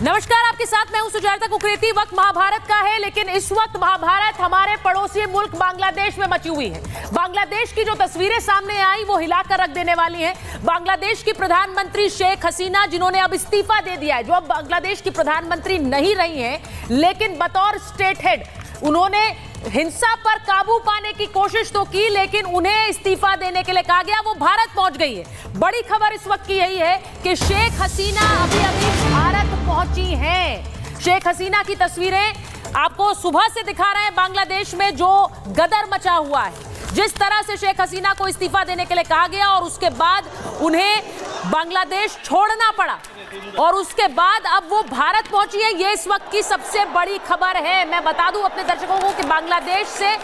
नमस्कार, आपके साथ मैं हूं सुजाता कुकरेती। वक्त महाभारत का है, लेकिन इस वक्त महाभारत हमारे पड़ोसी मुल्क बांग्लादेश में मची हुई है। बांग्लादेश की जो तस्वीरें सामने आई वो हिलाकर रख देने वाली हैं। बांग्लादेश की प्रधानमंत्री शेख हसीना, जिन्होंने अब इस्तीफा दे दिया है, जो अब बांग्लादेश की प्रधानमंत्री नहीं रही हैं, लेकिन बतौर स्टेट हेड उन्होंने हिंसा पर काबू पाने की कोशिश तो की, लेकिन उन्हें इस्तीफा देने के लिए कहा गया। वो भारत पहुंच गई है। बड़ी खबर इस वक्त की यही है कि शेख हसीना अभी भारत पहुंची हैं। शेख हसीना की तस्वीरें आपको सुबह से दिखा रहे हैं। बांग्लादेश में जो गदर मचा हुआ है, जिस तरह से शेख हसीना को इस्तीफा देने के लिए कहा गया और उसके बाद उन्हें बांग्लादेश छोड़ना पड़ा और उसके बाद अब वो भारत पहुंची है, ये इस वक्त की सबसे बड़ी खबर है। मैं बता दूं अपने दर्शकों को कि बांग्लादेश से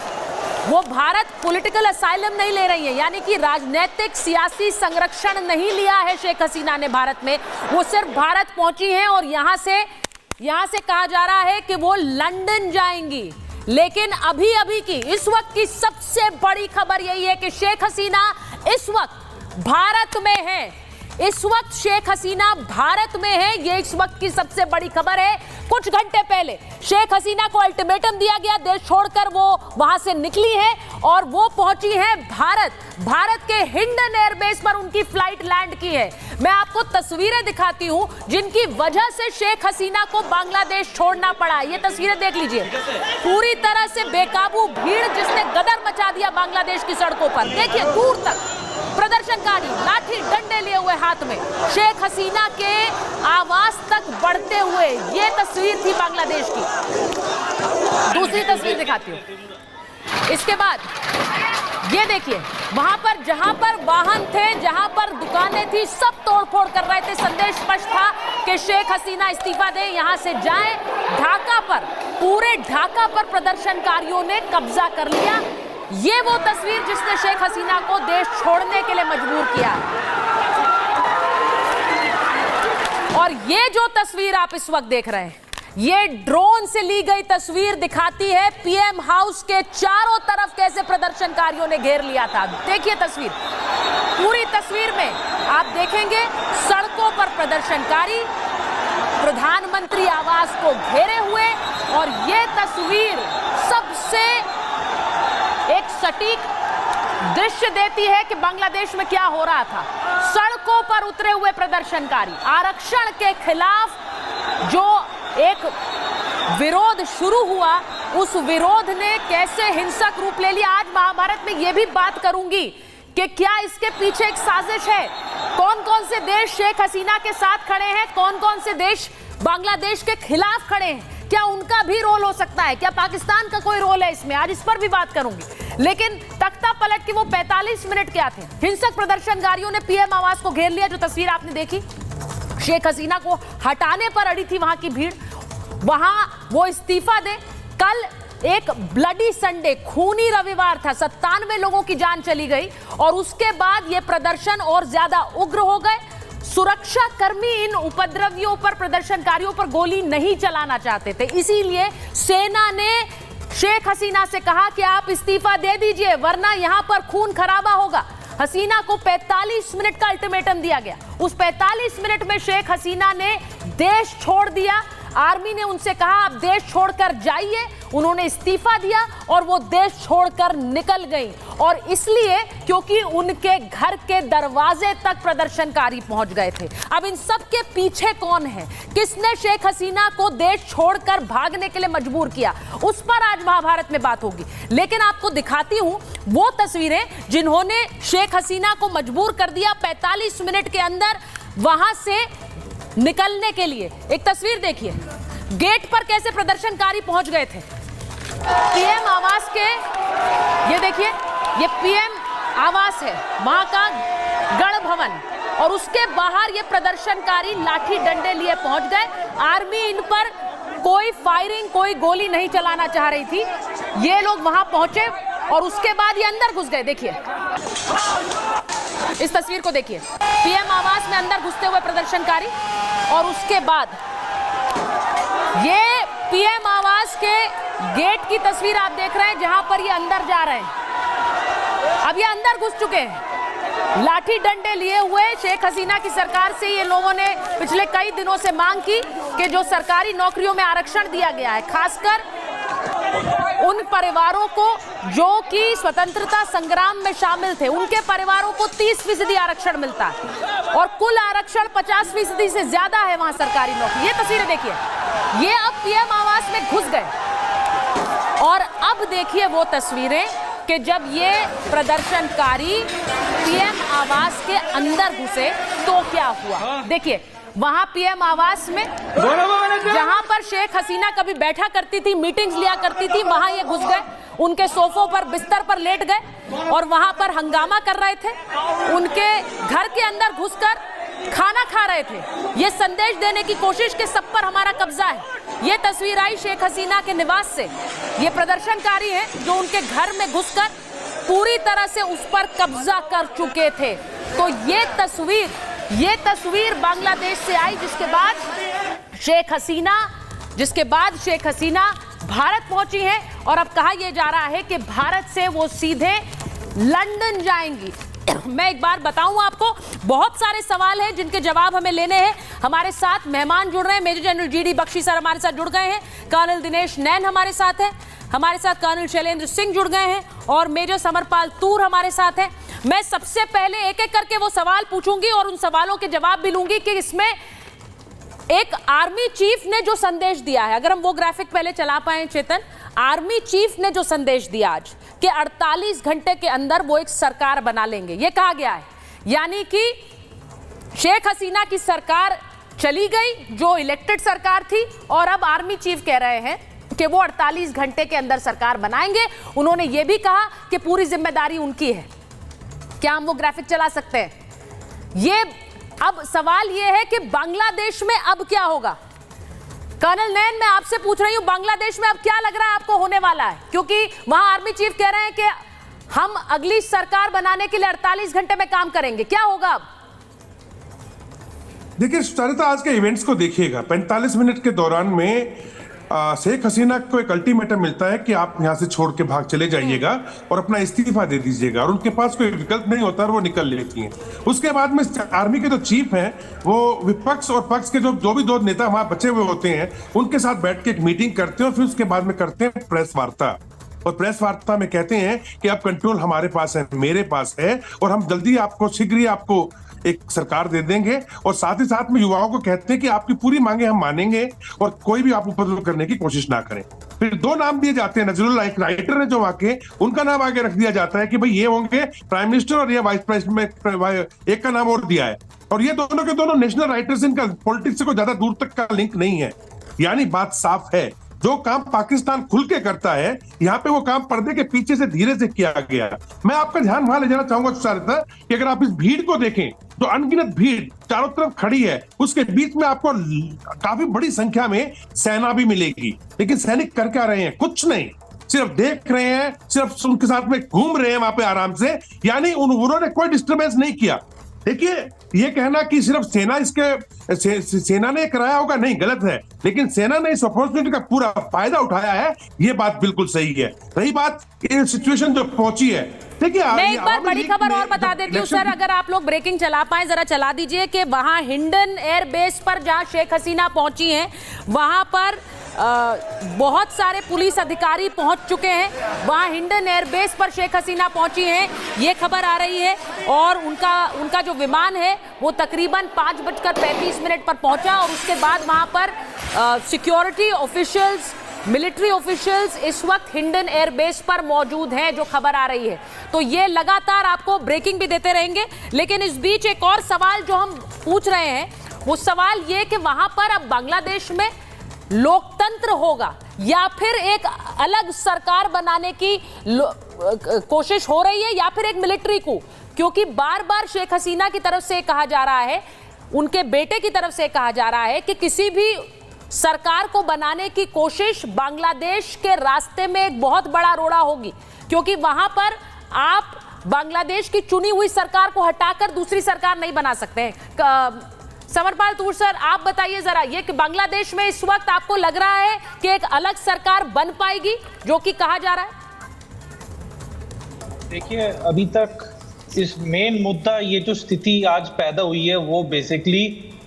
वो भारत पॉलिटिकल असाइलम नहीं ले रही है, यानी कि राजनीतिक सियासी संरक्षण नहीं लिया है शेख हसीना ने भारत में। वो सिर्फ भारत पहुंची हैं और यहां से कहा जा रहा है कि वो लंदन जाएंगी। लेकिन अभी की इस वक्त की सबसे बड़ी खबर यही है कि शेख हसीना इस वक्त भारत में है। इस वक्त शेख हसीना भारत में है, ये इस वक्त की सबसे बड़ी खबर है। कुछ घंटे पहले शेख हसीना को अल्टीमेटम दिया गया, देश छोड़कर वो वहां से निकली है और वो पहुंची है भारत के हिंडन एयरबेस पर उनकी फ्लाइट लैंड की है। मैं आपको तस्वीरें दिखाती हूं जिनकी वजह से शेख हसीना को बांग्लादेश छोड़ना पड़ा। ये तस्वीरें देख लीजिए, पूरी तरह से बेकाबू भीड़ जिसने गदर मचा दिया बांग्लादेश की सड़कों पर। देखिए, दूर तक प्रदर्शनकारी लाठी डंडे लिए हुए हाथ में शेख हसीना के आवास तक बढ़ते हुए। ये तस्वीर थी बांग्लादेश की। दूसरी तस्वीर दिखाती हूं। इसके बाद ये देखिए, वहां पर जहां पर वाहन थे, जहां पर दुकानें थी, सब तोड़फोड़ कर रहे थे। संदेश स्पष्ट था कि शेख हसीना इस्तीफा दें, यहां से जाएं। ढाका पर, पूरे ढाका पर प्रदर्शनकारियों ने कब्जा कर लिया। ये वो तस्वीर जिसने शेख हसीना को देश छोड़ने के लिए मजबूर किया। और ये जो तस्वीर आप इस वक्त देख रहे हैं, ये ड्रोन से ली गई तस्वीर दिखाती है पीएम हाउस के चारों तरफ कैसे प्रदर्शनकारियों ने घेर लिया था। देखिए तस्वीर, पूरी तस्वीर में आप देखेंगे सड़कों पर प्रदर्शनकारी प्रधानमंत्री आवास को घेरे हुए। और ये तस्वीर सबसे एक सटीक दृश्य देती है कि बांग्लादेश में क्या हो रहा था। सड़कों पर उतरे हुए प्रदर्शनकारी, आरक्षण के खिलाफ जो एक विरोध शुरू हुआ, उस विरोध ने कैसे हिंसक रूप ले लिया। आज महाभारत में यह भी बात करूंगी कि क्या इसके पीछे एक साजिश है। कौन कौन से देश शेख हसीना के साथ खड़े हैं, कौन कौन से देश बांग्लादेश के खिलाफ खड़े हैं, क्या उनका भी रोल हो सकता है, क्या पाकिस्तान का कोई रोल है इसमें, आज इस पर भी बात करूंगी। लेकिन तख्ता पलट के वो 45 मिनट क्या थे। हिंसक प्रदर्शनकारियों ने पीएम आवास को घेर लिया। जो तस्वीर आपने देखी, शेख हसीना को हटाने पर अड़ी थी वहां की भीड़। वहां वो इस्तीफा दे। कल एक ब्लडी संडे, खूनी रविवार था, 97 लोगों की जान चली गई और उसके बाद ये प्रदर्शन और ज्यादा उग्र हो गए। सुरक्षा कर्मी इन उपद्रवियों पर, प्रदर्शनकारियों पर गोली नहीं चलाना चाहते थे, इसीलिए सेना ने शेख हसीना से कहा कि आप इस्तीफा दे दीजिए, वरना यहां पर खून खराबा होगा। हसीना को 45 मिनट का अल्टीमेटम दिया गया। उस 45 मिनट में शेख हसीना ने देश छोड़ दिया। आर्मी ने उनसे कहा आप देश छोड़कर जाइए, उन्होंने इस्तीफा दिया और वो देश छोड़कर निकल गई। और इसलिए क्योंकि उनके घर के दरवाजे तक प्रदर्शनकारी पहुंच गए थे। अब इन सब के पीछे कौन है, किसने शेख हसीना को देश छोड़कर भागने के लिए मजबूर किया, उस पर आज महाभारत में बात होगी। लेकिन आपको दिखाती हूं वो तस्वीरें जिन्होंने शेख हसीना को मजबूर कर दिया 45 मिनट के अंदर वहां से निकलने के लिए। एक तस्वीर देखिए, गेट पर कैसे प्रदर्शनकारी पहुंच गए थे पीएम आवास के। ये देखिए, ये पीएम आवास है, वहां का गण भवन, और उसके बाहर ये प्रदर्शनकारी लाठी डंडे लिए पहुंच गए। आर्मी इन पर कोई फायरिंग, कोई गोली नहीं चलाना चाह रही थी। ये लोग वहां पहुंचे और उसके बाद ये अंदर घुस गए। देखिए इस तस्वीर को, देखिए पीएम आवास में अंदर घुसते हुए प्रदर्शनकारी। और उसके बाद ये पीएम आवास के गेट की तस्वीर आप देख रहे हैं, जहां पर ये अंदर जा रहे हैं। अब ये अंदर घुस चुके हैं लाठी डंडे लिए हुए शेख हसीना की सरकार से ये लोगों ने पिछले कई दिनों से मांग की कि जो सरकारी नौकरियों में आरक्षण दिया गया है, खासकर उन परिवारों को जो कि स्वतंत्रता संग्राम में शामिल थे, उनके परिवारों को 30% आरक्षण मिलता है और कुल आरक्षण 50% से ज्यादा है वहां सरकारी नौकरी। ये तस्वीरें देखिए, ये अब पीएम आवास में घुस गए और अब देखिए वो तस्वीरें कि जब ये प्रदर्शनकारी पीएम आवास के अंदर घुसे तो क्या हुआ। देखिए वहां पीएम आवास में जहां पर शेख हसीना कभी बैठा करती थी, मीटिंग्स लिया करती थी, वहां ये घुस गए, उनके सोफों पर बिस्तर पर लेट गए और वहां पर हंगामा कर रहे थे। उनके घर के अंदर घुसकर खाना खा रहे थे, ये संदेश देने की कोशिश कि सब पर हमारा कब्जा है। ये तस्वीर आई शेख हसीना के निवास से। ये प्रदर्शनकारी हैं जो उनके घर में घुसकर पूरी तरह से उस पर कब्जा कर चुके थे। तो ये तस्वीर बांग्लादेश से आई, जिसके बाद शेख हसीना भारत पहुंची है और अब कहा यह जा रहा है कि भारत से वो सीधे लंदन जाएंगी। मैं एक बार बताऊं आपको, बहुत सारे सवाल हैं जिनके जवाब हमें लेने हैं। हमारे साथ मेहमान जुड़ रहे हैं, major general GD Bakshi sir हमारे साथ जुड़ गए हैं, कर्नल दिनेश नैन हमारे साथ है, हमारे साथ कर्नल शैलेंद्र सिंह जुड़ गए हैं और मेजर समरपाल तूर हमारे साथ है। मैं सबसे पहले एक एक करके वो सवाल पूछूंगी और उन सवालों के जवाब भी लूंगी कि इसमें एक आर्मी चीफ ने जो संदेश दिया है, अगर हम वो ग्राफिक पहले चला पाए चेतन, आर्मी चीफ ने जो संदेश दिया आज कि 48 घंटे के अंदर वो एक सरकार बना लेंगे, ये कहा गया है। यानी कि शेख हसीना की सरकार चली गई जो इलेक्टेड सरकार थी और अब आर्मी चीफ कह रहे हैं कि वो 48 घंटे के अंदर सरकार बनाएंगे। उन्होंने ये भी कहा कि पूरी जिम्मेदारी उनकी है। क्या हम वो ग्राफिक चला सकते हैं? ये अब सवाल ये है कि बांग्लादेश में अब क्या होगा। कर्नल नैन, मैं आपसे पूछ रही हूं, बांग्लादेश में अब क्या लग रहा है आपको होने वाला है? क्योंकि वहां आर्मी चीफ कह रहे हैं कि हम अगली सरकार बनाने के लिए 48 घंटे में काम करेंगे, क्या होगा अब? देखिए सुचारिता, आज के इवेंट्स को देखिएगा। 45 मिनट के दौरान में शेख हसीना को एक अल्टीमेटम मिलता है कि आप यहां से छोड़ के भाग चले जाइएगा और अपना इस्तीफा दे दीजिएगा, और उनके पास कोई विकल्प नहीं होता और वो निकल लेती हैं। उसके बाद में आर्मी के जो चीफ हैं वो विपक्ष और पक्ष के जो भी दो नेता वहां बचे हुए होते हैं उनके साथ बैठ के एक मीटिंग करते हैं और फिर उसके बाद में करते हैं प्रेस वार्ता। और प्रेस वार्ता में कहते हैं कि अब कंट्रोल हमारे पास है, मेरे पास है, और हम जल्दी आपको, शीघ्र ही आपको एक सरकार दे देंगे। और साथ ही साथ में युवाओं को कहते हैं कि आपकी पूरी मांगे हम मानेंगे और कोई भी आप उपद्रव करने की कोशिश ना करें। फिर दो नाम दिए जाते हैं, नजरुल्लाह एक राइटर है जो वाकई, उनका नाम आगे रख दिया जाता है कि भाई ये होंगे प्राइम मिनिस्टर और ये वाइस प्रेसिडेंट, एक का नाम और दिया है। और ये दोनों के दोनों नेशनल राइटर्स, इनका पॉलिटिक्स से कोई ज्यादा दूर तक का लिंक नहीं है। यानी बात साफ है, जो काम पाकिस्तान खुल के करता है यहाँ पे वो काम पर्दे के पीछे से धीरे से किया गया। मैं आपका ध्यान वहां ले जाना चाहूंगा सुचारिता कि अगर आप इस भीड़ को देखें, जो अनगिनत भीड़ चारों तरफ खड़ी है, उसके बीच में आपको काफी बड़ी संख्या में सेना भी मिलेगी। लेकिन सैनिक कर क्या रहे हैं? कुछ नहीं, सिर्फ देख रहे हैं, सिर्फ उनके साथ में घूम रहे हैं वहां पे आराम से। यानी उन्होंने कोई डिस्टर्बेंस नहीं किया। देखिए, ये कहना कि सिर्फ सेना ने कराया होगा, नहीं, गलत है। लेकिन सेना ने इस अपॉर्चुनिटी का पूरा फायदा उठाया है, ये बात बिल्कुल सही है। रही बात ये सिचुएशन जो पहुंची है, देखिए मैं एक बार बड़ी खबर और बता देती हूँ सर, अगर आप लोग ब्रेकिंग चला पाए जरा चला दीजिए कि वहां हिंडन एयरबेस पर जहां शेख हसीना पहुंची हैं वहां पर बहुत सारे पुलिस अधिकारी पहुंच चुके हैं। वहां हिंडन एयरबेस पर शेख हसीना पहुंची हैं, ये खबर आ रही है। और उनका जो विमान है वो तकरीबन 5:35 पर पहुंचा और उसके बाद वहां पर सिक्योरिटी ऑफिशियल्स, मिलिट्री ऑफिशियल्स इस वक्त हिंडन एयरबेस पर मौजूद हैं, जो खबर आ रही है। तो ये लगातार आपको ब्रेकिंग भी देते रहेंगे। लेकिन इस बीच एक और सवाल जो हम पूछ रहे हैं, वो सवाल ये कि वहां पर अब बांग्लादेश में लोकतंत्र होगा या फिर एक अलग सरकार बनाने की कोशिश हो रही है या फिर एक मिलिट्री को? क्योंकि बार बार शेख हसीना की तरफ से कहा जा रहा है, उनके बेटे की तरफ से कहा जा रहा है कि किसी भी सरकार को बनाने की कोशिश बांग्लादेश के रास्ते में एक बहुत बड़ा रोड़ा होगी, क्योंकि वहां पर आप बांग्लादेश की चुनी हुई सरकार को हटाकर दूसरी सरकार नहीं बना सकते हैं। समरपाल तूर सर, आप बताइए जरा, ये कि बांग्लादेश में इस वक्त आपको लग रहा है कि एक अलग सरकार बन पाएगी जो कि कहा जा रहा है? देखिए, अभी तक इस मेन मुद्दा, ये जो स्थिति आज पैदा हुई है वो बेसिकली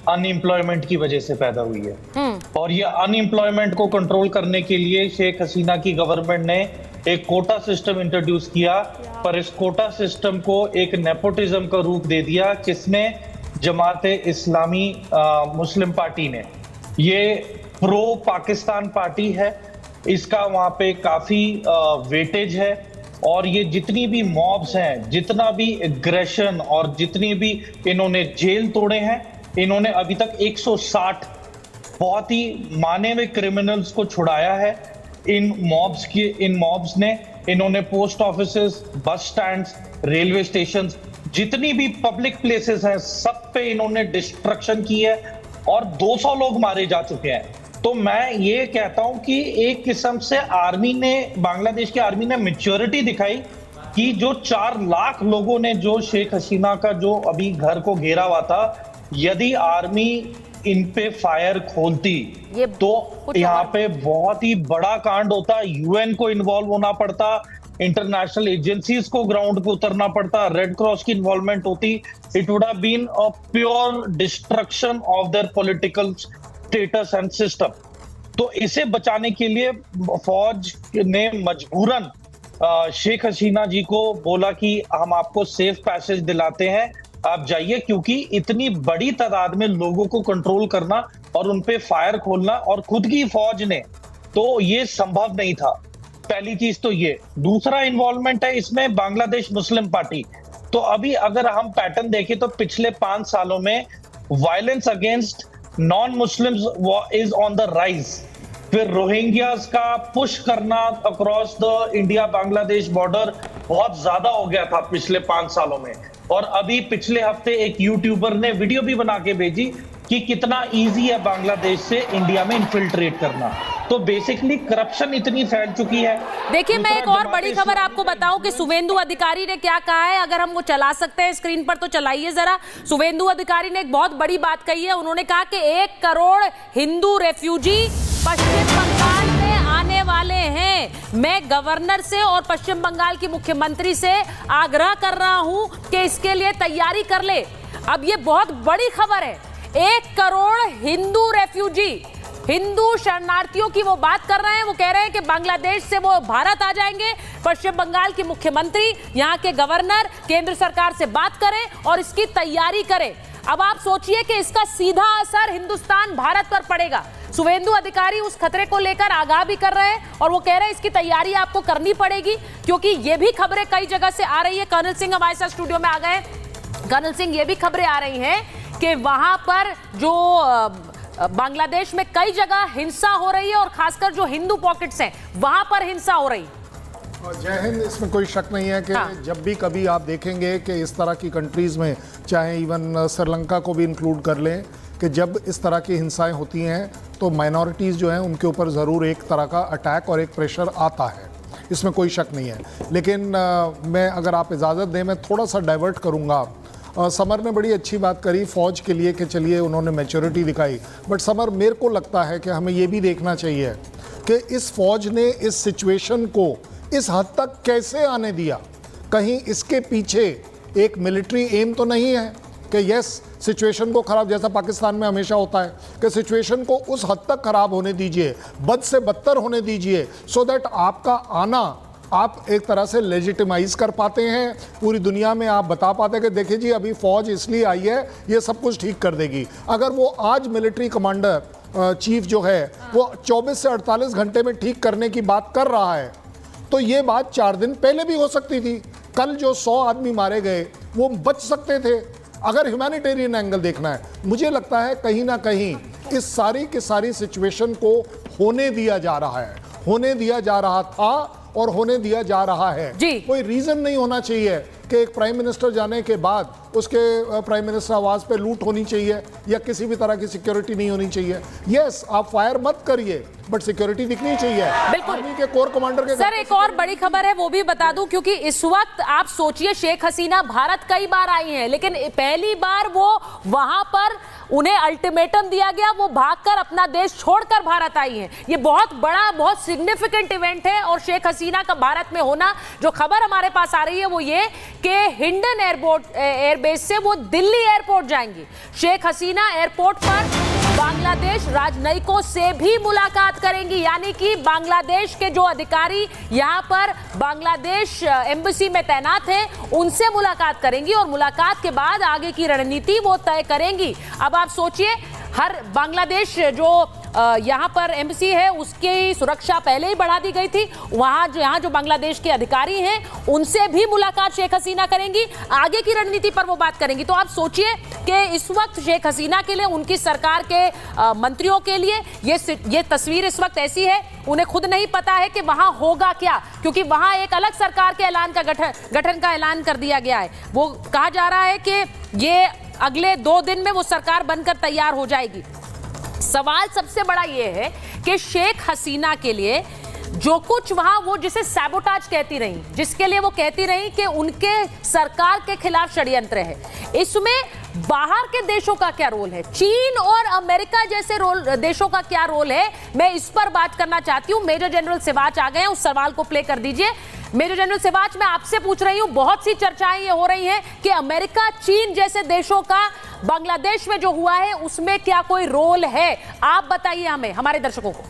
अनएम्प्लॉयमेंट की वजह से पैदा हुई है। और ये अनएम्प्लॉयमेंट को कंट्रोल करने के लिए शेख हसीना की गवर्नमेंट ने एक कोटा सिस्टम इंट्रोड्यूस किया, पर इस कोटा सिस्टम को एक नेपोटिज्म का रूप दे दिया। किसने? जमाते इस्लामी मुस्लिम पार्टी ने। ये प्रो पाकिस्तान पार्टी है, इसका वहां पे काफी वेटेज है, और ये जितनी भी मॉब्स हैं, जितना भी एग्रेशन और जितनी भी इन्होंने जेल तोड़े हैं, इन्होंने अभी तक 160 बहुत ही माने हुए क्रिमिनल्स को छुड़ाया है। इन मॉब्स ने इन्होंने पोस्ट ऑफिसेस, बस स्टैंड्स, रेलवे स्टेशंस, जितनी भी पब्लिक प्लेसेस हैं, सब पे इन्होंने डिस्ट्रक्शन की है और 200 लोग मारे जा चुके हैं। तो मैं ये कहता हूं कि एक किस्म से बांग्लादेश की आर्मी ने मैच्योरिटी दिखाई कि जो 4 लाख लोगों ने जो शेख हसीना का जो अभी घर को घेरा हुआ था, यदि आर्मी इन पे फायर खोलती तो यहाँ पे बहुत ही बड़ा कांड होता। यूएन को इन्वॉल्व होना पड़ता, इंटरनेशनल एजेंसीज को ग्राउंड पे उतरना पड़ता, रेड क्रॉस की इन्वॉल्वमेंट होती। It would have been a pure destruction of their political status and system. तो इसे बचाने के लिए फौज ने मजबूरन शेख हसीना जी को बोला कि हम आपको सेफ पैसेज दिलाते हैं, आप जाइए, क्योंकि इतनी बड़ी तादाद में लोगों को कंट्रोल करना और उनपे फायर खोलना और खुद की फौज ने, तो ये संभव नहीं था। पहली चीज तो ये। दूसरा इन्वॉल्वमेंट है इसमें बांग्लादेश मुस्लिम पार्टी। तो अभी अगर हम पैटर्न देखें तो पिछले 5 सालों में violence against non Muslims is on the rise. फिर रोहिंग्यास का पुश करना across the India Bangladesh border बहुत ज्यादा हो गया था पिछले 5 सालों में। और अभी पिछले हफ्ते एक यूट्यूबर ने वीडियो भी बना के भेजी कि कितना इजी है बांग्लादेश से इंडिया में इन्फिल्ट्रेट करना। तो बेसिकली करप्शन इतनी फैल चुकी है। देखिए, मैं एक और बड़ी खबर आपको बताऊं कि शुभेंदु अधिकारी ने क्या कहा है। अगर हम वो चला सकते हैं स्क्रीन पर तो चलाइए जरा। शुभेंदु अधिकारी ने एक बहुत बड़ी बात कही है। उन्होंने कहा कि 1 करोड़ हिंदू रेफ्यूजी पश्चिम बंगाल में आने वाले हैं। मैं गवर्नर से और पश्चिम बंगाल की मुख्यमंत्री से आग्रह कर रहा हूं कि इसके लिए तैयारी कर ले। अब ये बहुत बड़ी खबर है। 1 करोड़ हिंदू रेफ्यूजी, हिंदू शरणार्थियों की वो बात कर रहे हैं। वो कह रहे हैं कि बांग्लादेश से वो भारत आ जाएंगे। पश्चिम बंगाल की मुख्यमंत्री, यहाँ के गवर्नर केंद्र सरकार से बात करें और इसकी तैयारी करें। अब आप सोचिए कि इसका सीधा असर हिंदुस्तान भारत पर पड़ेगा। शुभेंदु अधिकारी उस खतरे को लेकर आगाह भी कर रहे हैं और वो कह रहे हैं इसकी तैयारी आपको करनी पड़ेगी, क्योंकि ये भी खबरें कई जगह से आ रही है। कर्नल सिंह हमारे साथ स्टूडियो में आ गए। कर्नल सिंह, ये भी खबरें आ रही हैं कि वहां पर जो बांग्लादेश में कई जगह हिंसा हो रही है और खासकर जो हिंदू पॉकेट्स हैं वहां पर हिंसा हो रही है। जय हिंद। इसमें कोई शक नहीं है कि जब भी कभी आप देखेंगे कि इस तरह की कंट्रीज़ में, चाहे इवन श्रीलंका को भी इंक्लूड कर लें, कि जब इस तरह की हिंसाएं होती हैं तो माइनॉरिटीज़ जो हैं उनके ऊपर ज़रूर एक तरह का अटैक और एक प्रेशर आता है, इसमें कोई शक नहीं है। लेकिन मैं, अगर आप इजाज़त दें, मैं थोड़ा सा डाइवर्ट करूँगा। समर ने बड़ी अच्छी बात करी फ़ौज के लिए कि चलिए उन्होंने मैच्योरिटी दिखाई, बट समर, मेरे को लगता है कि हमें ये भी देखना चाहिए कि इस फ़ौज ने इस सिचुएशन को इस हद तक कैसे आने दिया। कहीं इसके पीछे एक मिलिट्री एम तो नहीं है कि यस सिचुएशन को ख़राब, जैसा पाकिस्तान में हमेशा होता है कि सिचुएशन को उस हद तक ख़राब होने दीजिए, बद से बदतर होने दीजिए, सो दैट आपका आना आप एक तरह से लेजिटिमाइज कर पाते हैं। पूरी दुनिया में आप बता पाते हैं कि देखिए जी, अभी फ़ौज इसलिए आई है, ये सब कुछ ठीक कर देगी। अगर वो आज मिलिट्री कमांडर चीफ जो है वो 24 से 48 घंटे में ठीक करने की बात कर रहा है, तो ये बात 4 दिन पहले भी हो सकती थी। कल जो 100 आदमी मारे गए वो बच सकते थे। अगर ह्यूमैनिटेरियन एंगल देखना है, मुझे लगता है कहीं ना कहीं इस सारी की सारी सिचुएशन को होने दिया जा रहा है, होने दिया जा रहा था और होने दिया जा रहा है। कोई रीजन नहीं होना चाहिए कि एक प्राइम मिनिस्टर जाने के बाद उसके प्राइम मिनिस्टर आवास पे लूट होनी चाहिए या किसी भी तरह की सिक्योरिटी नहीं होनी चाहिए। यस, आप फायर मत करिए, बट सिक्योरिटी दिखनी चाहिए। बिल्कुल। के कोर कमांडर के सर, एक और बड़ी खबर है, वो भी बता दूं, क्योंकि इस वक्त आप सोचिए, शेख हसीना भारत कई बार आई हैं, लेकिन पहली बार वो वहां पर उन्हें अल्टीमेटम दिया गया, वो भागकर अपना देश छोड़कर भारत आई हैं। ये बहुत बड़ा, बहुत सिग्निफिकेंट इवेंट है और शेख हसीना का भारत में होना, जो खबर हमारे पास आ रही है वो ये कि हिंडन एयरबेस से वो दिल्ली एयरपोर्ट जाएंगी। शेख हसीना एयरपोर्ट पर बांग्लादेश राजनयिकों से भी मुलाकात करेंगी, यानी कि बांग्लादेश के जो अधिकारी यहां पर बांग्लादेश एम्बेसी में तैनात हैं उनसे मुलाकात करेंगी और मुलाकात के बाद आगे की रणनीति वो तय करेंगी। अब आप सोचिए, हर बांग्लादेश जो यहाँ पर एम्बेसी है उसकी सुरक्षा पहले ही बढ़ा दी गई थी, यहाँ जो बांग्लादेश के अधिकारी हैं उनसे भी मुलाकात शेख हसीना करेंगी, आगे की रणनीति पर वो बात करेंगी। तो आप सोचिए कि इस वक्त शेख हसीना के लिए, उनकी सरकार के मंत्रियों के लिए ये तस्वीर इस वक्त ऐसी है, उन्हें खुद नहीं पता है कि वहां होगा क्या, क्योंकि वहां एक अलग सरकार के ऐलान का गठन का ऐलान कर दिया गया है। वो कहा जा रहा है कि ये अगले 2 दिन में वो सरकार बनकर तैयार हो जाएगी। सवाल सबसे बड़ा ये है कि शेख हसीना के लिए जो कुछ वहां वो जिसे सैबोटाज कहती रही, जिसके लिए वो कहती रही कि उनके सरकार के खिलाफ षड्यंत्र है, इसमें बाहर के देशों का क्या रोल है, चीन और अमेरिका जैसे देशों का क्या रोल है, मैं इस पर बात करना चाहती हूं। मेजर जनरल सिवाच आ गए हैं, उस सवाल को प्ले कर दीजिए। मेजर जनरल सिवाच, मैं आपसे पूछ रही हूं, बहुत सी चर्चाएं ये हो रही हैं कि अमेरिका चीन जैसे देशों का बांग्लादेश में जो हुआ है उसमें क्या कोई रोल है? आप बताइए हमें, हमारे दर्शकों को।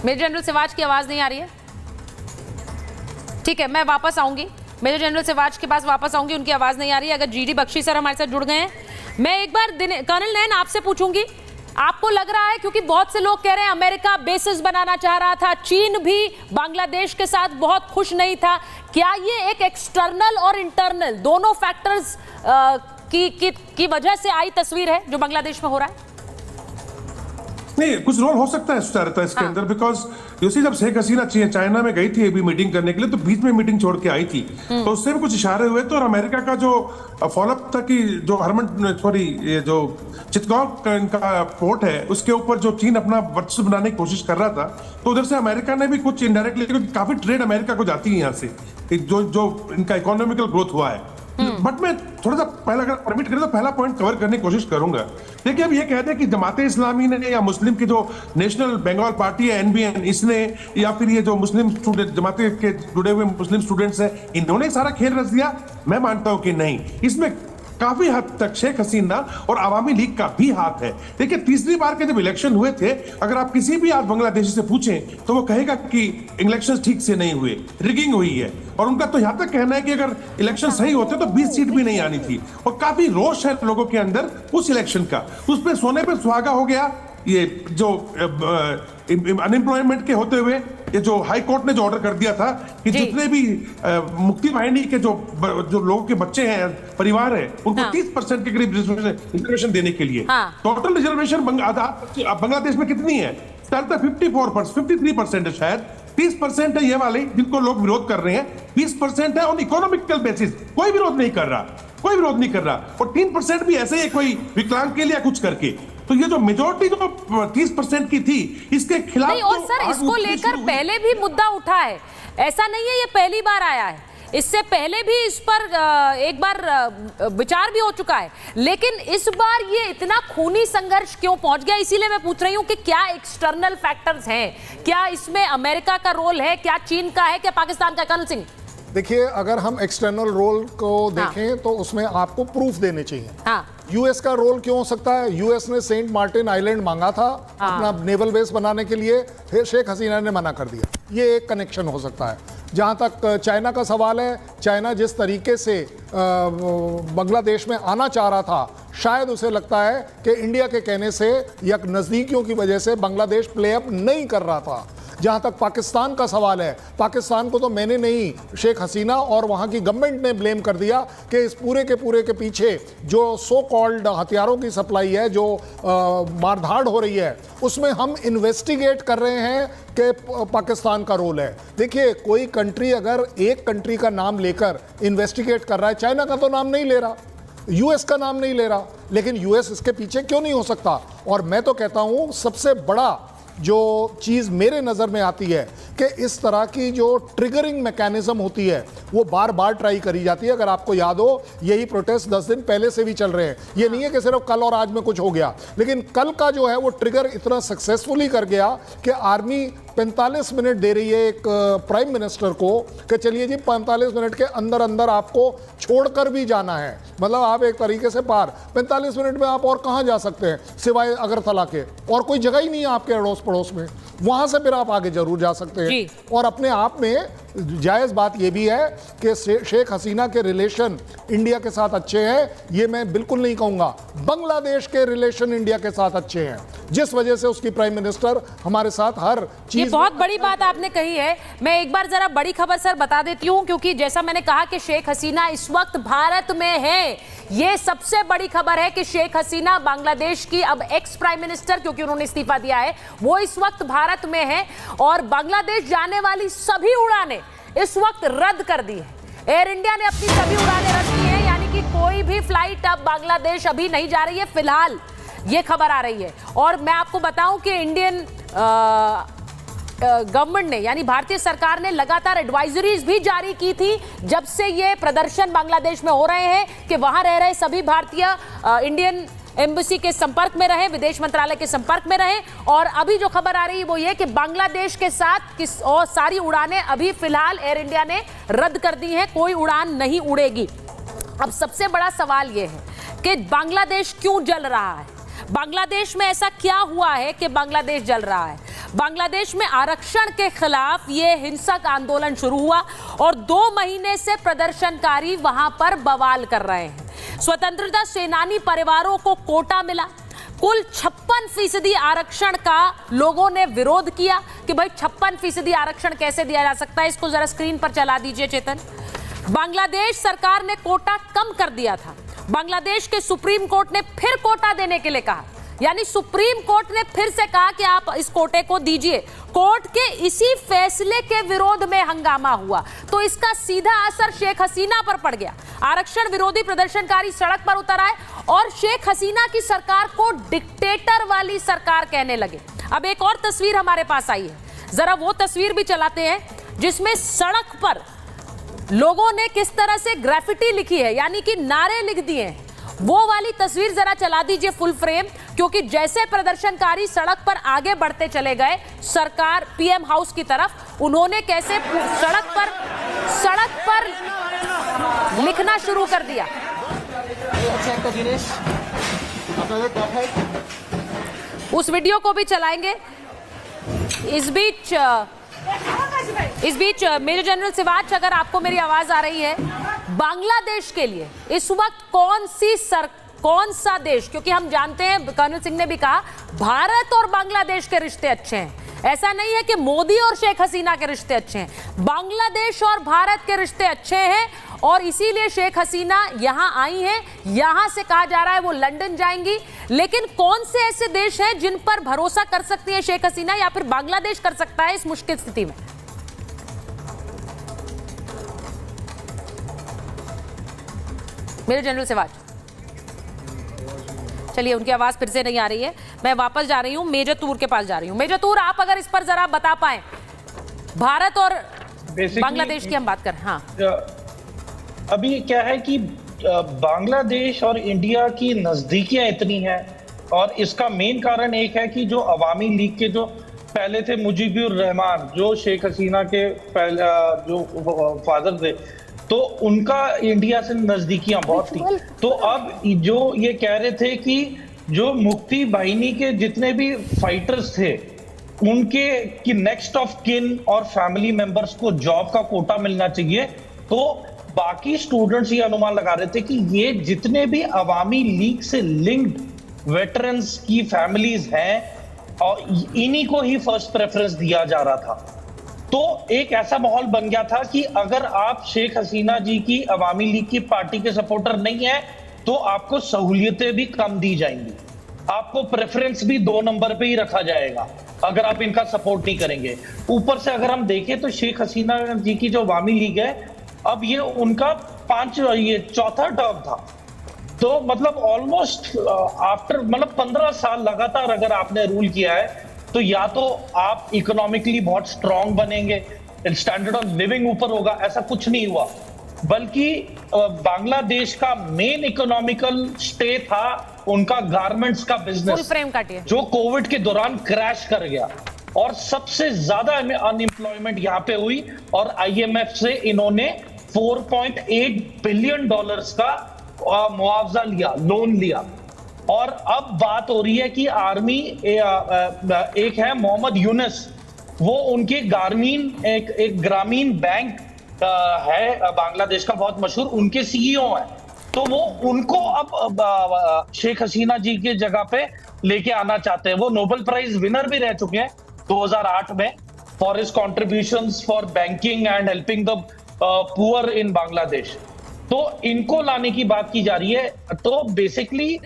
मेजर जनरल सिवाच की आवाज नहीं आ रही है? ठीक है, मैं वापस आऊंगी, मेजर जनरल सिवाच के पास वापस आऊंगी, उनकी आवाज नहीं आ रही है। अगर जीडी बख्शी सर हमारे साथ जुड़ गए हैं, मैं एक बार कर्नल नैन आपसे पूछूंगी, आपको लग रहा है, क्योंकि बहुत से लोग कह रहे हैं अमेरिका बेसिस बनाना चाह रहा था, चीन भी बांग्लादेश के साथ बहुत खुश नहीं था, क्या ये एक एक्सटर्नल और इंटरनल दोनों फैक्टर्स की वजह से आई तस्वीर है जो बांग्लादेश में हो रहा है? नहीं, कुछ रोल हो सकता है सुचारुता इसके अंदर, बिकॉज यूसी जब शेख हसीना चाइना में गई थी अभी मीटिंग करने के लिए, तो बीच में मीटिंग छोड़ के आई थी, तो उससे भी कुछ इशारे हुए थे। और अमेरिका का जो फॉलोअप था कि जो ये जो चितगोंग का इनका पोर्ट है उसके ऊपर जो चीन अपना वर्चस्व बनाने की कोशिश कर रहा था, तो उधर से अमेरिका ने भी कुछ इनडायरेक्टली, काफी ट्रेड अमेरिका को जाती है यहाँ से, जो इनका इकोनॉमिकल ग्रोथ हुआ है। बट मैं थोड़ा सा पहला, अगर परमिट करें तो पहला पॉइंट कवर करने की कोशिश करूंगा। देखिए, अब ये कहते हैं कि जमाते इस्लामी ने या मुस्लिम की जो नेशनल बंगाल पार्टी है एनबीएन, इसने या फिर ये जो मुस्लिम स्टूडेंट जमाते के जुड़े हुए मुस्लिम स्टूडेंट्स हैं, इन्होंने सारा खेल रच दिया। मैं मानता हूं कि नहीं, इसमें काफी हद तक शेख हसीना और आवामी लीग का भी हाथ है। देखिए, तीसरी बार के जब इलेक्शन हुए थे, अगर आप किसी भी आज बांग्लादेशी से पूछें तो वो कहेगा कि इलेक्शन ठीक से नहीं हुए, रिगिंग हुई है। और उनका तो यहां तक कहना है कि अगर इलेक्शन सही होते तो 20 सीट भी नहीं आनी थी। और काफी रोष है लोगों के अंदर उस इलेक्शन का, उस पर सोने पर सुहागा हो गया। ये जो अनएम्प्लॉयमेंट के होते हुए ये जो हाई कोर्ट ने जो ऑर्डर कर दिया था कि जितने भी मुक्ति वाहिनी के जो लोगों के बच्चे हैं, परिवार है, उनको 30% के करीब रिजर्वेशन देने के लिए। टोटल रिजर्वेशन बांग्लादेश में कितनी है? 53% है शायद, 30% है ये वाले जिनको लोग विरोध कर रहे हैं, 20% है ऑन इकोनॉमिकल बेसिस, कोई विरोध नहीं कर रहा, कोई विरोध नहीं कर रहा। और 3% भी ऐसे ही कोई विकलांग के लिए कुछ करके। तो ये जो मेजोरिटी जो 30% की थी, इसके खिलाफ नहीं। और सर, इसको लेकर पहले भी मुद्दा उठा है, ऐसा नहीं है ये पहली बार आया है, इससे पहले भी इस पर एक बार विचार भी हो चुका है, लेकिन इस बार ये इतना खूनी संघर्ष क्यों पहुंच गया? इसीलिए मैं पूछ रही हूं कि क्या एक्सटर्नल फैक्टर्स हैं, क्या इसमें अमेरिका का रोल है, क्या चीन का है, क्या पाकिस्तान का? कर्नल सिंह, देखिए, अगर हम एक्सटर्नल रोल को देखें तो उसमें आपको प्रूफ देने चाहिए। यूएस का रोल क्यों हो सकता है? यूएस ने सेंट मार्टिन आइलैंड मांगा था अपना नेवल बेस बनाने के लिए, फिर शेख हसीना ने मना कर दिया। ये एक कनेक्शन हो सकता है। जहां तक चाइना का सवाल है, चाइना जिस तरीके से बांग्लादेश में आना चाह रहा था, शायद उसे लगता है कि इंडिया के कहने से या नज़दीकियों की वजह से बांग्लादेश प्ले अप नहीं कर रहा था। जहां तक पाकिस्तान का सवाल है, पाकिस्तान को तो मैंने नहीं, शेख हसीना और वहां की गवर्नमेंट ने ब्लेम कर दिया कि इस पूरे के पीछे जो सो कॉल्ड हथियारों की सप्लाई है, जो मारधाड़ हो रही है, उसमें हम इन्वेस्टिगेट कर रहे हैं कि पाकिस्तान का रोल है। देखिए, कोई कंट्री अगर एक कंट्री का नाम लेकर इन्वेस्टिगेट कर रहा है, चाइना का तो नाम नहीं ले रहा, यूएस का नाम नहीं ले रहा, लेकिन यूएस इसके पीछे क्यों नहीं हो सकता? और मैं तो कहता हूं सबसे बड़ा जो चीज़ मेरे नज़र में आती है कि इस तरह की जो ट्रिगरिंग मैकेनिज्म होती है वो बार बार ट्राई करी जाती है। अगर आपको याद हो, यही प्रोटेस्ट 10 दिन पहले से भी चल रहे हैं। ये नहीं है कि सिर्फ कल और आज में कुछ हो गया, लेकिन कल का जो है वो ट्रिगर इतना सक्सेसफुली कर गया कि आर्मी 45 मिनट दे रही है एक प्राइम मिनिस्टर को कि चलिए जी 45 मिनट के अंदर अंदर आपको छोड़कर भी जाना है। मतलब आप एक तरीके से पार 45 मिनट में आप और कहाँ जा सकते हैं सिवाय अगरतला के, और कोई जगह ही नहीं है आपके अड़ोस पड़ोस में, वहां से फिर आप आगे जरूर जा सकते हैं। और अपने आप में जायज़ बात यह भी है कि शेख हसीना के रिलेशन इंडिया के साथ अच्छे हैं, ये मैं बिल्कुल नहीं कहूंगा। बांग्लादेश के रिलेशन इंडिया के साथ अच्छे हैं, जिस वजह से उसकी प्राइम मिनिस्टर हमारे साथ हर चीज। ये बहुत बड़ी बात आपने कही है। मैं एक बार जरा बड़ी खबर सर बता देती हूं, क्योंकि जैसा मैंने कहा कि शेख हसीना इस वक्त भारत में है। ये सबसे बड़ी खबर है कि शेख हसीना, बांग्लादेश की अब एक्स प्राइम मिनिस्टर, क्योंकि उन्होंने इस्तीफा दिया है, वो इस वक्त भारत में है और बांग्लादेश जाने वाली सभी उड़ानें इस वक्त रद्द कर दी है। एयर इंडिया ने अपनी सभी उड़ानें रद्द की हैं, यानी कि कोई भी फ्लाइट अब बांग्लादेश अभी नहीं जा रही है फिलहाल, ये खबर आ रही है। और मैं आपको बताऊं कि इंडियन गवर्नमेंट ने, यानी भारतीय सरकार ने लगातार एडवाइजरीज भी जारी की थी जब से ये प्रदर्शन बांग्लादेश में हो रहे हैं कि वहां रह रहे सभी भारतीय इंडियन एम्बेसी के संपर्क में रहे, विदेश मंत्रालय के संपर्क में रहे। और अभी जो खबर आ रही है वो ये कि बांग्लादेश के साथ और सारी उड़ानें अभी फिलहाल एयर इंडिया ने रद्द कर दी हैं, कोई उड़ान नहीं उड़ेगी। अब सबसे बड़ा सवाल ये है कि बांग्लादेश क्यों जल रहा है, बांग्लादेश में ऐसा क्या हुआ है कि बांग्लादेश जल रहा है। बांग्लादेश में आरक्षण के खिलाफ ये हिंसक आंदोलन शुरू हुआ और 2 महीने से प्रदर्शनकारी वहां पर बवाल कर रहे हैं। स्वतंत्रता सेनानी परिवारों को कोटा मिला, कुल 56% आरक्षण का लोगों ने विरोध किया कि भाई 56% आरक्षण कैसे दिया जा सकता है। इसको जरा स्क्रीन पर चला दीजिए चेतन। बांग्लादेश सरकार ने कोटा कम कर दिया था, बांग्लादेश के सुप्रीम कोर्ट ने फिर कोटा देने के लिए कहा, यानी सुप्रीम कोर्ट ने फिर से कहा कि आप इस कोटे को दीजिए। कोर्ट के इसी फैसले के विरोध में हंगामा हुआ, तो इसका सीधा असर शेख हसीना पर पड़ गया। आरक्षण विरोधी प्रदर्शनकारी सड़क पर उतर आए और शेख हसीना की सरकार को डिक्टेटर वाली सरकार कहने लगे। अब एक और तस्वीर हमारे पास आई है, जरा वो तस्वीर भी चलाते हैं जिसमें सड़क पर लोगों ने किस तरह से ग्राफिटी लिखी है, यानी कि नारे लिख दिए हैं। वो वाली तस्वीर जरा चला दीजिए फुल फ्रेम, क्योंकि जैसे प्रदर्शनकारी सड़क पर आगे बढ़ते चले गए सरकार पीएम हाउस की तरफ, उन्होंने कैसे सड़क पर लिखना शुरू कर दिया। उस वीडियो को भी चलाएंगे। इस बीच मेजर जनरल सिवाच, अगर आपको मेरी आवाज आ रही है, बांग्लादेश के लिए इस वक्त कौन सा देश, क्योंकि हम जानते हैं, कर्नल सिंह ने भी कहा, भारत और बांग्लादेश के रिश्ते अच्छे हैं। ऐसा नहीं है कि मोदी और शेख हसीना के रिश्ते अच्छे हैं, बांग्लादेश और भारत के रिश्ते अच्छे हैं और इसीलिए शेख हसीना यहां आई हैं। यहां से कहा जा रहा है वो लंदन जाएंगी। लेकिन कौन से ऐसे देश हैं जिन पर भरोसा कर सकती है शेख हसीना, या फिर बांग्लादेश कर सकता है इस मुश्किल स्थिति में? मेरे जनरल सिवाच, चलिए उनकी आवाज फिर से नहीं आ रही है, मैं वापस जा रही हूं, मेजर तूर के पास जा रही हूं। मेजर तूर, आप अगर इस पर जरा बता पाए, भारत और बांग्लादेश की हम बात करें। हाँ, अभी क्या है कि बांग्लादेश और इंडिया की नजदीकियां इतनी हैं, और इसका मेन कारण एक है कि जो अवामी लीग के जो पहले थे मुजीबुर रहमान, जो शेख हसीना के पहले जो फादर थे, तो उनका इंडिया से नजदीकियां बहुत थी। तो अब जो ये कह रहे थे कि जो मुक्ति बाहिनी के जितने भी फाइटर्स थे उनके कि नेक्स्ट ऑफ किन और फैमिली मेंबर्स को जॉब का कोटा मिलना चाहिए, तो बाकी स्टूडेंट्स ये अनुमान लगा रहे थे कि ये जितने भी अवामी लीग से लिंक्ड वेटरन्स की फैमिलीज हैं और इन्हीं को ही फर्स्ट प्रेफरेंस दिया जा रहा था। तो एक ऐसा माहौल बन गया था कि अगर आप शेख हसीना जी की अवामी लीग की पार्टी के सपोर्टर नहीं है तो आपको सहूलियतें भी कम दी जाएंगी, आपको प्रेफरेंस भी 2 नंबर पे ही रखा जाएगा अगर आप इनका सपोर्ट नहीं करेंगे। ऊपर से अगर हम देखें तो शेख हसीना जी की जो अवामी लीग है, अब ये उनका 4था टर्म था, तो मतलब ऑलमोस्ट आफ्टर 15 साल लगातार अगर आपने रूल किया है तो या तो आप इकोनॉमिकली बहुत स्ट्रांग बनेंगे, स्टैंडर्ड ऑफ लिविंग ऊपर होगा, ऐसा कुछ नहीं हुआ। बल्कि बांग्लादेश का मेन इकोनॉमिकल स्टे था उनका गारमेंट्स का बिजनेस, फुल फ्रेम काटिए, जो कोविड के दौरान क्रैश कर गया और सबसे ज्यादा अनएम्प्लॉयमेंट यहां पे हुई। और आईएमएफ से इन्होंने $4.8 बिलियन का मुआवजा लिया, लोन लिया। और अब बात हो रही है कि आर्मी एक है मोहम्मद यूनुस, वो उनके एक ग्रामीण बैंक है बांग्लादेश का बहुत मशहूर, उनके सीईओ है। तो वो उनको अब शेख हसीना जी की जगह पे लेके आना चाहते हैं। वो नोबेल प्राइज विनर भी रह चुके हैं 2008 में for his contributions for banking and helping the poor in Bangladesh. तो इनको लाने की बात की जा रही है। तो बेसिकली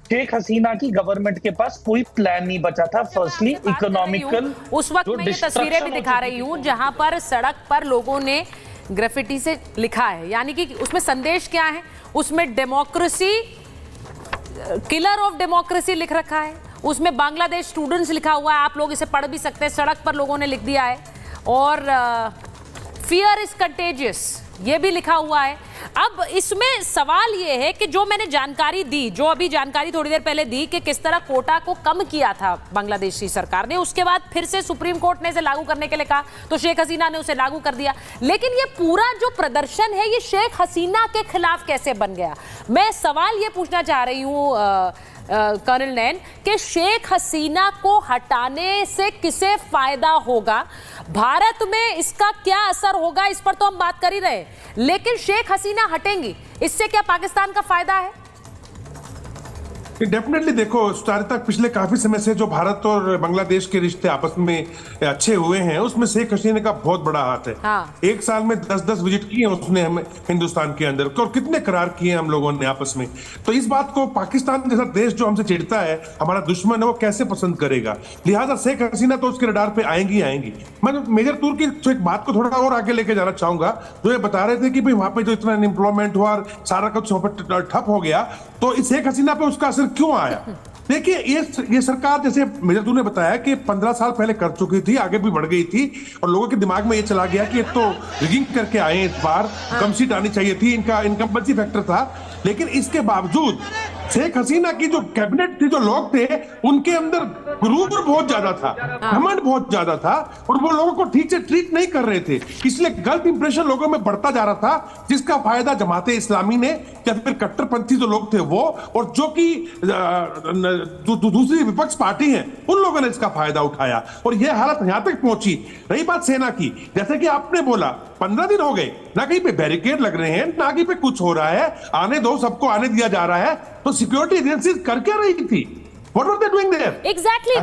शेख हसीना की गवर्नमेंट के पास कोई प्लान नहीं बचा था। फर्स्टली इकोनॉमिकल, उस वक्त मैं ये तस्वीरें भी दिखा रही हूँ जहां पर सड़क पर लोगों ने ग्राफिटी से लिखा है, यानी कि उसमें संदेश क्या है, उसमें डेमोक्रेसी, किलर ऑफ डेमोक्रेसी लिख रखा है, उसमें बांग्लादेश स्टूडेंट्स लिखा हुआ है, आप लोग इसे पढ़ भी सकते हैं, सड़क पर लोगों ने लिख दिया है। और फियर इज कंटेजियस ये भी लिखा हुआ है। अब इसमें सवाल ये है कि जो मैंने जानकारी दी, जो अभी जानकारी थोड़ी देर पहले दी कि किस तरह कोटा को कम किया था बांग्लादेशी सरकार ने, उसके बाद फिर से सुप्रीम कोर्ट ने इसे लागू करने के लिए कहा तो शेख हसीना ने उसे लागू कर दिया। लेकिन ये पूरा जो प्रदर्शन है ये शेख हसीना के खिलाफ कैसे बन गया? मैं सवाल ये पूछना चाह रही हूँ कर्नल नैन कि शेख हसीना को हटाने से किसे फायदा होगा, भारत में इसका क्या असर होगा, इस पर तो हम बात कर ही रहे, लेकिन शेख हसीना हटेंगी, इससे क्या पाकिस्तान का फायदा है? डेफिनेटली देखो, तक पिछले काफी समय से जो भारत और बांग्लादेश के रिश्ते आपस में अच्छे हुए हैं, उसमें शेख हसीना का बहुत बड़ा हाथ है। हाँ। एक साल में 10-10 विजिट किए उसने हमें हिंदुस्तान के अंदर, और कितने करार किए हम लोगों ने आपस में। तो इस बात को पाकिस्तान जैसा देश जो हमसे चिढ़ता है, हमारा दुश्मन है, वो कैसे पसंद करेगा? लिहाजा शेख हसीना तो उसके रडार पे आएंगी आएंगी। मैं मेजर टूर की एक बात को थोड़ा और आगे लेके जाना चाहूंगा, जो ये बता रहे थे कि भाई वहां पे जो इतना अनएम्प्लॉयमेंट हुआ और सारा कुछ ठप हो गया, तो इस शेख हसीना पे उसका असर क्यों आया? देखिए, ये सरकार, जैसे मेजर तू ने बताया कि 15 साल पहले कर चुकी थी, आगे भी बढ़ गई थी, और लोगों के दिमाग में ये चला गया कि एक तो रिगिंग करके आए, इस बार कम सीट आनी चाहिए थी, इनका इनकम्बेंसी फैक्टर था। लेकिन इसके बावजूद शेख हसीना की जो कैबिनेट थी, जो लोग थे, उनके अंदर गुरूर बहुत ज्यादा था, घमंड बहुत ज्यादा था, और वो लोगों को ठीक से ट्रीट नहीं कर रहे थे। इसलिए गलत इंप्रेशन लोगों में बढ़ता जा रहा था, जिसका फायदा जमाते इस्लामी ने या फिर कट्टरपंथी जो लोग थे वो, और जो कि दूसरी विपक्ष पार्टी है, उन लोगों ने इसका फायदा उठाया, और यह हालत यहां तक पहुंची। रही बात सेना की, जैसे कि आपने बोला 15 दिन हो गए, ना कहीं पे बैरिकेड लग रहे हैं, ना कहीं पे कुछ हो रहा है, आने दो, सबको आने दिया जा रहा है। तो सिक्योरिटी एजेंसी कर क्या रही थी? What were they doing there? Exactly,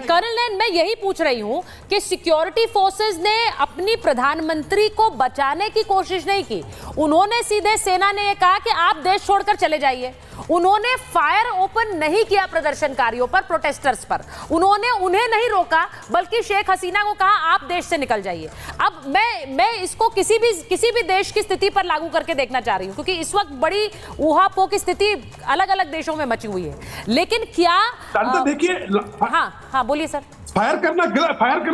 colonel Nain, मैं यही पूछ रही हूं कि सिक्योरिटी फोर्सेस ने अपनी प्रधानमंत्री को बचाने की कोशिश नहीं की। उन्होंने सीधे, सेना ने यह कहा कि आप देश छोड़कर चले जाइए। उन्होंने फायर ओपन नहीं किया प्रदर्शनकारियों पर, प्रोटेस्टर्स पर। उन्होंने उन्हें नहीं रोका, बल्कि शेख हसीना को कहा आप देश से निकल जाइए। अब मैं इसको किसी भी देश की स्थिति पर लागू करके देखना चाह रही हूं, क्योंकि इस वक्त बड़ी ऊहापोह की स्थिति अलग अलग देशों में मची हुई है। लेकिन क्या देखिए, हाँ बोलिए सर। फायर करना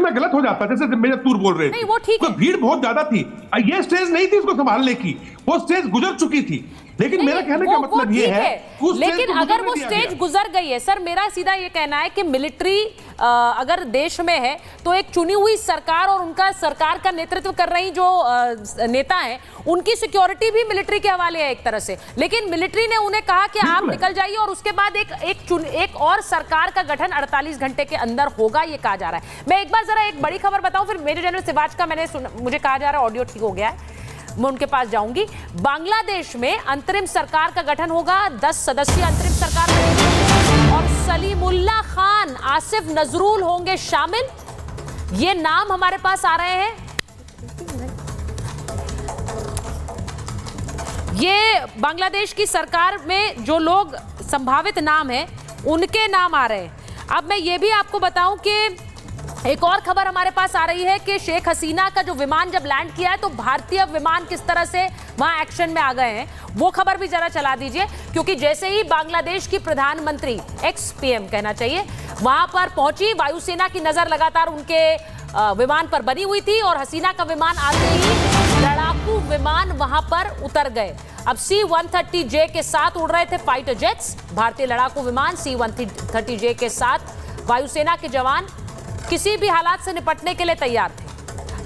गलत हो जाता है, जैसे मेजर तूर बोल रहे थे। नहीं, वो ठीक है। भीड़ बहुत ज्यादा थी, ये स्टेज नहीं थी उसको संभालने की, वो स्टेज गुजर चुकी थी। लेकिन मेरा कहने का मतलब ये है, लेकिन अगर वो स्टेज गुजर गई है, सर मेरा सीधा ये कहना है कि मिलिट्री अगर देश में है तो एक चुनी हुई सरकार और उनका सरकार का नेतृत्व कर रही जो नेता हैं, उनकी सिक्योरिटी भी मिलिट्री के हवाले है एक तरह से। लेकिन मिलिट्री ने उन्हें कहा कि आप निकल जाइए, और उसके बाद एक और सरकार का गठन 48 घंटे के अंदर होगा, ये कहा जा रहा है। मैं एक बार जरा एक बड़ी खबर बताऊं, फिर मेजर जनरल सिवाच का मुझे कहा जा रहा है ऑडियो ठीक हो गया है, मैं उनके पास जाऊंगी। बांग्लादेश में अंतरिम सरकार का गठन होगा, 10 सदस्यीय अंतरिम सरकार बनेगी, और सलीमुल्लाह खान, आसिफ नजरुल होंगे शामिल। ये नाम हमारे पास आ रहे हैं। ये बांग्लादेश की सरकार में जो लोग संभावित नाम हैं, उनके नाम आ रहे हैं। अब मैं ये भी आपको बताऊं कि एक और खबर हमारे पास आ रही है कि शेख हसीना का जो विमान जब लैंड किया है, तो भारतीय विमान किस तरह से वहां एक्शन में आ गए हैं, वो खबर भी जरा चला दीजिए। क्योंकि जैसे ही बांग्लादेश की प्रधानमंत्री, एक्स पीएम कहना चाहिए, वहां पर पहुंची। वायुसेना की नजर लगातार उनके विमान पर बनी हुई थी और हसीना का विमान आते ही लड़ाकू विमान वहां पर उतर गए। अब C-130J के साथ उड़ रहे थे फाइटर जेट्स, भारतीय लड़ाकू विमान C-130J के साथ वायुसेना के जवान किसी भी हालात से निपटने के लिए तैयार थे।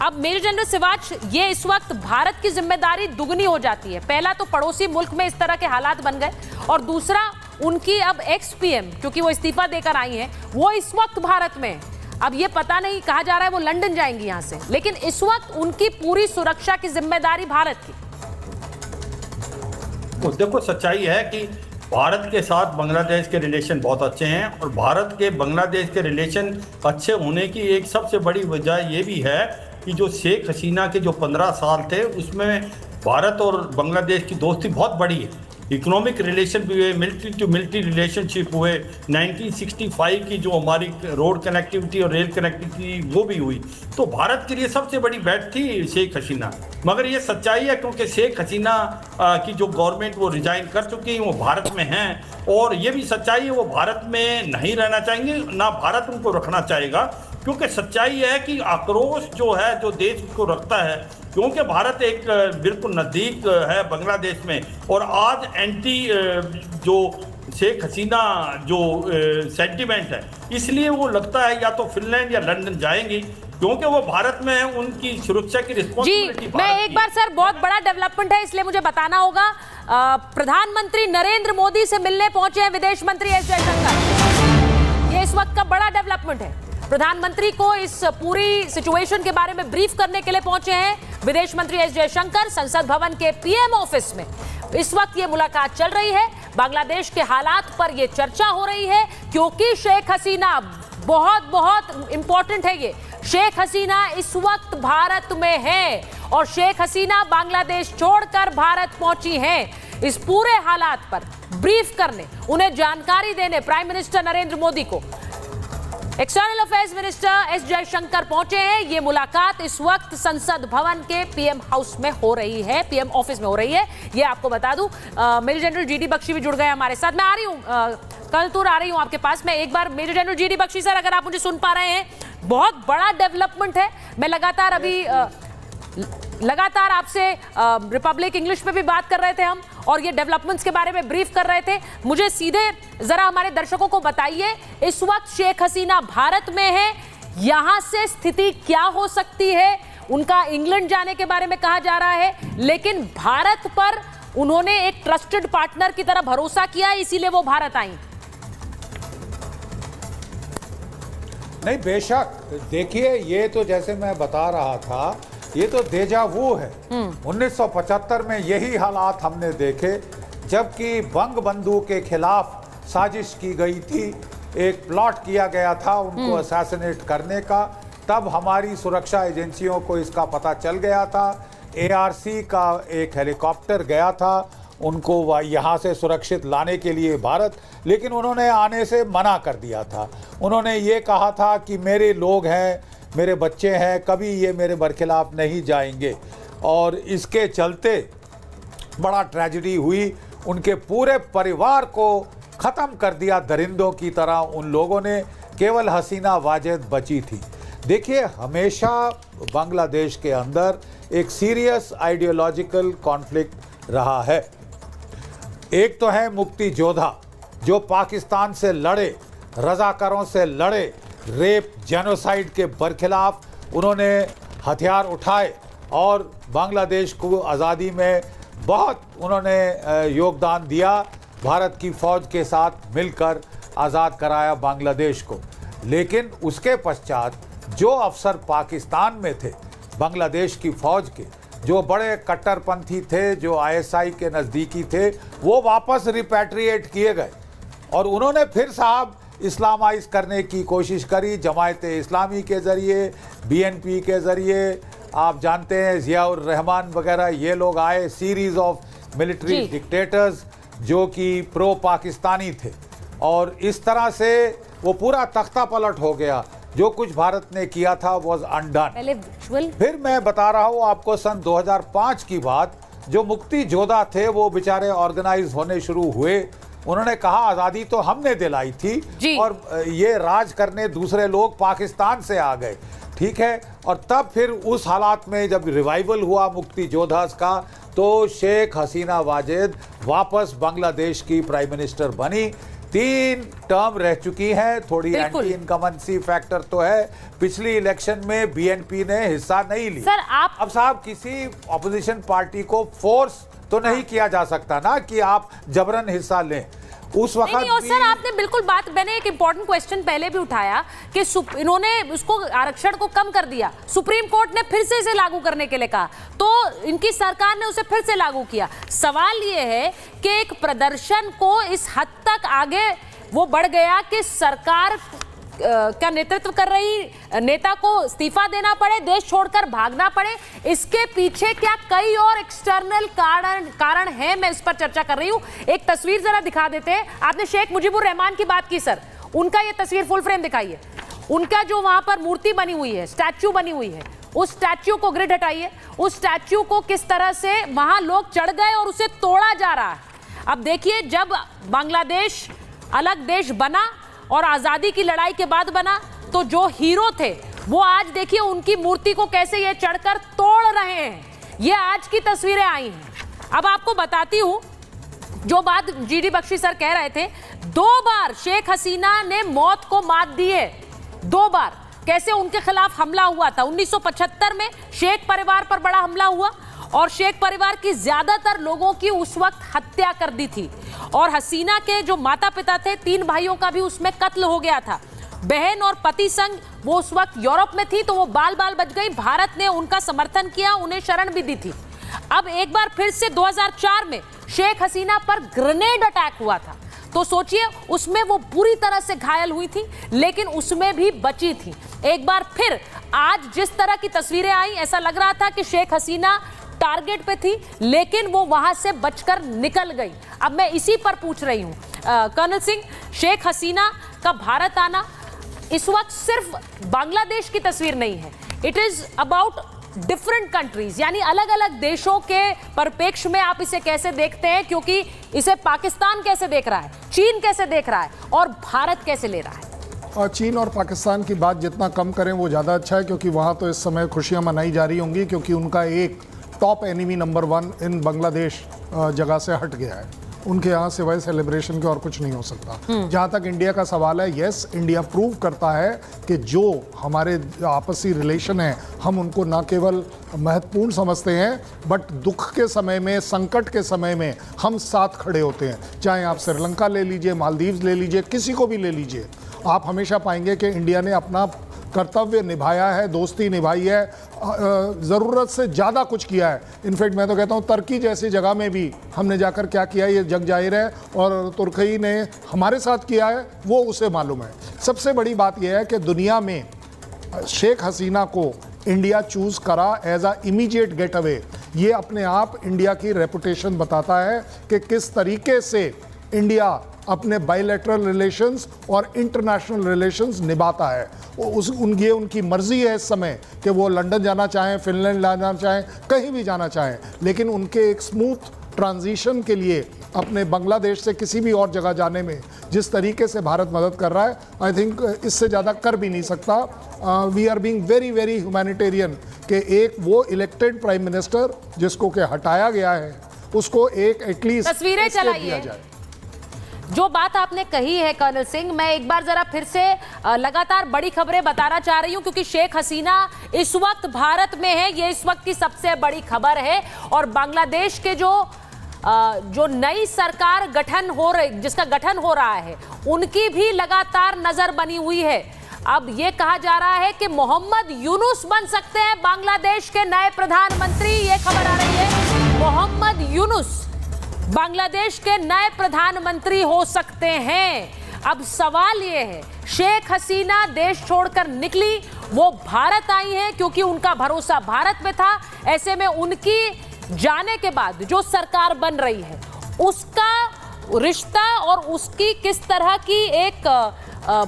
अब मेजर जनरल सिवाच, ये इस वक्त भारत की जिम्मेदारी दुगनी हो जाती है। पहला तो पड़ोसी मुल्क में इस तरह के हालात बन गए, और दूसरा उनकी अब एक्स-पीएम, क्योंकि वो इस्तीफा देकर आई हैं, वो इस वक्त भारत में। अब ये पता नहीं, कहा जा रहा है वो लंदन जाएंगी यहां से, लेकिन इस वक्त उनकी पूरी सुरक्षा की जिम्मेदारी भारत की। देखो, सच्चाई है कि भारत के साथ बांग्लादेश के रिलेशन बहुत अच्छे हैं, और भारत के बांग्लादेश के रिलेशन अच्छे होने की एक सबसे बड़ी वजह ये भी है कि जो शेख हसीना के जो 15 साल थे उसमें भारत और बांग्लादेश की दोस्ती बहुत बड़ी है। इकोनॉमिक रिलेशन भी हुए, मिलिट्री टू मिलिट्री रिलेशनशिप हुए, 1965 की जो हमारी रोड कनेक्टिविटी और रेल कनेक्टिविटी वो भी हुई। तो भारत के लिए सबसे बड़ी बैट थी शेख हसीना। मगर ये सच्चाई है क्योंकि शेख हसीना की जो गवर्नमेंट वो रिजाइन कर चुकी है, वो भारत में हैं, और ये भी सच्चाई है वो भारत में नहीं रहना चाहेंगे, ना भारत उनको रखना चाहेगा। क्योंकि सच्चाई है कि आक्रोश जो है जो देश उसको रखता है, क्योंकि भारत एक बिल्कुल नज़दीक है बांग्लादेश में, और आज एंटी जो शेख हसीना जो सेंटिमेंट है, इसलिए वो लगता है या तो फिनलैंड या लंदन जाएंगी, क्योंकि वो भारत में है, उनकी सुरक्षा की रिस्पॉन्सिबिलिटी। जी, मैं एक बार सर, बहुत बड़ा डेवलपमेंट है इसलिए मुझे बताना होगा। प्रधानमंत्री नरेंद्र मोदी से मिलने पहुंचे हैं विदेश मंत्री एस जयशंकर। ये इस वक्त का बड़ा डेवलपमेंट है। प्रधानमंत्री को इस पूरी सिचुएशन के बारे में ब्रीफ करने के लिए पहुंचे हैं विदेश मंत्री एस जयशंकर संसद भवन के पीएम ऑफिस में। इस वक्त ये मुलाकात चल रही है, बांग्लादेश के हालात पर ये चर्चा हो रही है, क्योंकि शेख हसीना, बहुत बहुत इंपॉर्टेंट है ये, शेख हसीना इस वक्त भारत में है, और शेख हसीना बांग्लादेश छोड़कर भारत पहुंची हैं। इस पूरे हालात पर ब्रीफ करने, उन्हें जानकारी देने प्राइम मिनिस्टर नरेंद्र मोदी को external affairs minister S Jaishankar पहुंचे हैं। ये मुलाकात इस वक्त संसद भवन के पीएम हाउस में हो रही है, पीएम ऑफिस में हो रही है, ये आपको बता दूं। मेजर जनरल जीडी बख्शी भी जुड़ गए हमारे साथ। मैं आ रही हूं, कल तूर आ रही हूं आपके पास। मैं एक बार major general GD Bakshi sir, अगर आप मुझे सुन पा रहे हैं, बहुत बड़ा डेवलपमेंट है। मैं लगातार आपसे रिपब्लिक इंग्लिश में भी बात कर रहे थे हम, और ये डेवलपमेंट्स के बारे में ब्रीफ कर रहे थे। मुझे सीधे जरा हमारे दर्शकों को बताइए, इस वक्त शेख हसीना भारत में है, यहां से स्थिति क्या हो सकती है? उनका इंग्लैंड जाने के बारे में कहा जा रहा है, लेकिन भारत पर उन्होंने एक ट्रस्टेड पार्टनर की तरह भरोसा किया, इसीलिए वो भारत आई। नहीं, बेशक देखिए, ये तो जैसे मैं बता रहा था, ये तो देजा वो है। 1975 में यही हालात हमने देखे, जबकि बंग बंधु के खिलाफ साजिश की गई थी, एक प्लॉट किया गया था उनको असैसिनेट करने का। तब हमारी सुरक्षा एजेंसियों को इसका पता चल गया था। ARC का एक हेलीकॉप्टर गया था उनको यहाँ से सुरक्षित लाने के लिए भारत, लेकिन उन्होंने आने से मना कर दिया था। उन्होंने ये कहा था कि मेरे लोग हैं, मेरे बच्चे हैं, कभी ये मेरे बरखिलाफ नहीं जाएंगे, और इसके चलते बड़ा ट्रेजेडी हुई। उनके पूरे परिवार को ख़त्म कर दिया दरिंदों की तरह उन लोगों ने, केवल हसीना वाजिद बची थी। देखिए, हमेशा बांग्लादेश के अंदर एक सीरियस आइडियोलॉजिकल कॉन्फ्लिक्ट रहा है। एक तो है मुक्ति योद्धा जो पाकिस्तान से लड़े, रजाकारों से लड़े, रेप जेनोसाइड के बरखिलाफ उन्होंने हथियार उठाए और बांग्लादेश को आज़ादी में बहुत उन्होंने योगदान दिया। भारत की फ़ौज के साथ मिलकर आज़ाद कराया बांग्लादेश को। लेकिन उसके पश्चात जो अफसर पाकिस्तान में थे बांग्लादेश की फ़ौज के, जो बड़े कट्टरपंथी थे, जो ISI के नज़दीकी थे, वो वापस रिपैट्रिएट किए गए, और उन्होंने फिर साहब इस्लामाइज करने की कोशिश करी, जमायत इस्लामी के ज़रिए, BNP के ज़रिए। आप जानते हैं ज़ियाउर रहमान वगैरह ये लोग आए, सीरीज़ ऑफ मिलिट्री डिक्टेटर्स जो कि प्रो पाकिस्तानी थे, और इस तरह से वो पूरा तख्ता पलट हो गया। जो कुछ भारत ने किया था वॉज अनडन। फिर मैं बता रहा हूँ आपको, सन 2005 की बात, जो मुक्ति योद्धा थे वो बेचारे ऑर्गेनाइज होने शुरू हुए, उन्होंने कहा आजादी तो हमने दिलाई जी। थी और ये राज करने दूसरे लोग पाकिस्तान से आ गए, ठीक है। और तब फिर उस हालात में जब रिवाइवल हुआ मुक्ति योद्धा का, तो शेख हसीना वाजेद वापस बांग्लादेश की प्राइम मिनिस्टर बनी। 3 टर्म रह चुकी हैं, थोड़ी एंटी इनकमेंसी फैक्टर तो है। पिछली इलेक्शन में बीएनपी ने हिस्सा नहीं ली। सर आप अब साहब किसी ऑपोजिशन पार्टी को फोर्स तो नहीं किया जा सकता ना कि आप जबरन हिस्सा लें। उस वक्त नहीं, और सर आपने बिल्कुल बात, मैंने एक इंपॉर्टेंट क्वेश्चन पहले भी उठाया कि इन्होंने उसको आरक्षण को कम कर दिया, सुप्रीम कोर्ट ने फिर से इसे लागू करने के लिए कहा, तो इनकी सरकार ने उसे फिर से लागू किया। सवाल ये है कि एक प्रदर्शन को इस हद तक आगे वो बढ़ गया कि सरकार का नेतृत्व कर रही नेता को इस्तीफा देना पड़े, देश छोड़कर भागना पड़े, इसके पीछे क्या कई और एक्सटर्नल कारण है, मैं इस पर चर्चा कर रही हूं। एक तस्वीर जरा दिखा देते हैं। आपने शेख मुजीबुर रहमान की बात की सर, उनका ये तस्वीर फुल फ्रेम दिखाइए। उनका जो वहां पर मूर्ति बनी हुई है, स्टैच्यू बनी हुई है, उस स्टैच्यू को ग्रिड हटाइए। उस स्टैच्यू को किस तरह से वहां लोग चढ़ गए और उसे तोड़ा जा रहा है। अब देखिए, जब बांग्लादेश अलग देश बना और आजादी की लड़ाई के बाद बना, तो जो हीरो थे वो आज देखिए उनकी मूर्ति को कैसे ये चढ़कर तोड़ रहे हैं। ये आज की तस्वीरें आई हैं। अब आपको बताती हूं जो बात जीडी बख्शी सर कह रहे थे, 2 बार शेख हसीना ने मौत को मात दी है, 2 बार। कैसे उनके खिलाफ हमला हुआ था 1975 में, शेख परिवार पर बड़ा हमला हुआ और शेख परिवार की ज्यादातर लोगों की उस वक्त हत्या कर दी थी। और हसीना के जो माता पिता थे, 3 भाइयों का भी उसमें कत्ल हो गया था। बहन और पति संग वो उस वक्त यूरोप में थी, तो वो बाल बाल बच गई। भारत ने उनका समर्थन किया, उन्हें शरण भी दी थी। अब एक बार फिर से 2004 में शेख हसीना पर ग्रेनेड अटैक हुआ था, तो सोचिए उसमें वो पूरी तरह से घायल हुई थी, लेकिन उसमें भी बची थी। एक बार फिर आज जिस तरह की तस्वीरें आई, ऐसा लग रहा था कि शेख हसीना टारगेट पे थी, लेकिन वो वहां से बचकर निकल गई। अब मैं इसी पर पूछ रही हूं कर्नल सिंह, शेख हसीना का भारत आना इस वक्त सिर्फ बांग्लादेश की तस्वीर नहीं है, it is about different countries, यानी अलग अलग देशों के परिप्रेक्ष्य में आप इसे कैसे देखते हैं, क्योंकि इसे पाकिस्तान कैसे देख रहा है, चीन कैसे देख रहा है और भारत कैसे ले रहा है। और चीन और पाकिस्तान की बात जितना कम करें वो ज़्यादा अच्छा है, क्योंकि वहाँ तो इस समय खुशियाँ मनाई जा रही होंगी, क्योंकि उनका एक टॉप एनिमी नंबर 1 इन बांग्लादेश जगह से हट गया है। उनके यहाँ सिवाय सेलिब्रेशन के और कुछ नहीं हो सकता। जहाँ तक इंडिया का सवाल है, यस, इंडिया प्रूव करता है कि जो हमारे आपसी रिलेशन है, हम उनको ना केवल महत्वपूर्ण समझते हैं, बट दुख के समय में, संकट के समय में हम साथ खड़े होते हैं। चाहे आप श्रीलंका ले लीजिए, मालदीव्स ले लीजिए, किसी को भी ले लीजिए, आप हमेशा पाएंगे कि इंडिया ने अपना कर्तव्य निभाया है, दोस्ती निभाई है, ज़रूरत से ज़्यादा कुछ किया है। इनफैक्ट मैं तो कहता हूँ तुर्की जैसी जगह में भी हमने जाकर क्या किया ये जग जाहिर है, और तुर्की ने हमारे साथ किया है वो उसे मालूम है। सबसे बड़ी बात यह है कि दुनिया में शेख हसीना को इंडिया चूज़ करा as a immediate getaway, ये अपने आप इंडिया की रेपुटेशन बताता है कि किस तरीके से इंडिया अपने बायलैटरल रिलेशंस और इंटरनेशनल रिलेशंस निभाता है। ये उनकी मर्जी है इस समय कि वो लंदन जाना चाहें, फिनलैंड जाना चाहें, कहीं भी जाना चाहें, लेकिन उनके एक स्मूथ ट्रांजिशन के लिए अपने बांग्लादेश से किसी भी और जगह जाने में जिस तरीके से भारत मदद कर रहा है, आई थिंक इससे ज़्यादा कर भी नहीं सकता। We are being very very humanitarian कि एक वो इलेक्टेड प्राइम मिनिस्टर जिसको के हटाया गया है, उसको एक एटलीस्ट तस्वीरें चलाइए। जो बात आपने कही है कर्नल सिंह, मैं एक बार जरा फिर से लगातार बड़ी खबरें बताना चाह रही हूं, क्योंकि शेख हसीना इस वक्त भारत में है, ये इस वक्त की सबसे बड़ी खबर है। और बांग्लादेश के जो नई सरकार जिसका गठन हो रहा है, उनकी भी लगातार नजर बनी हुई है। अब ये कहा जा रहा है कि मोहम्मद यूनुस बन सकते हैं बांग्लादेश के नए प्रधानमंत्री, ये खबर आ रही है। मोहम्मद यूनुस बांग्लादेश के नए प्रधानमंत्री हो सकते हैं। अब सवाल ये है, शेख हसीना देश छोड़कर निकली, वो भारत आई हैं क्योंकि उनका भरोसा भारत में था। ऐसे में उनकी जाने के बाद जो सरकार बन रही है, उसका रिश्ता और उसकी किस तरह की एक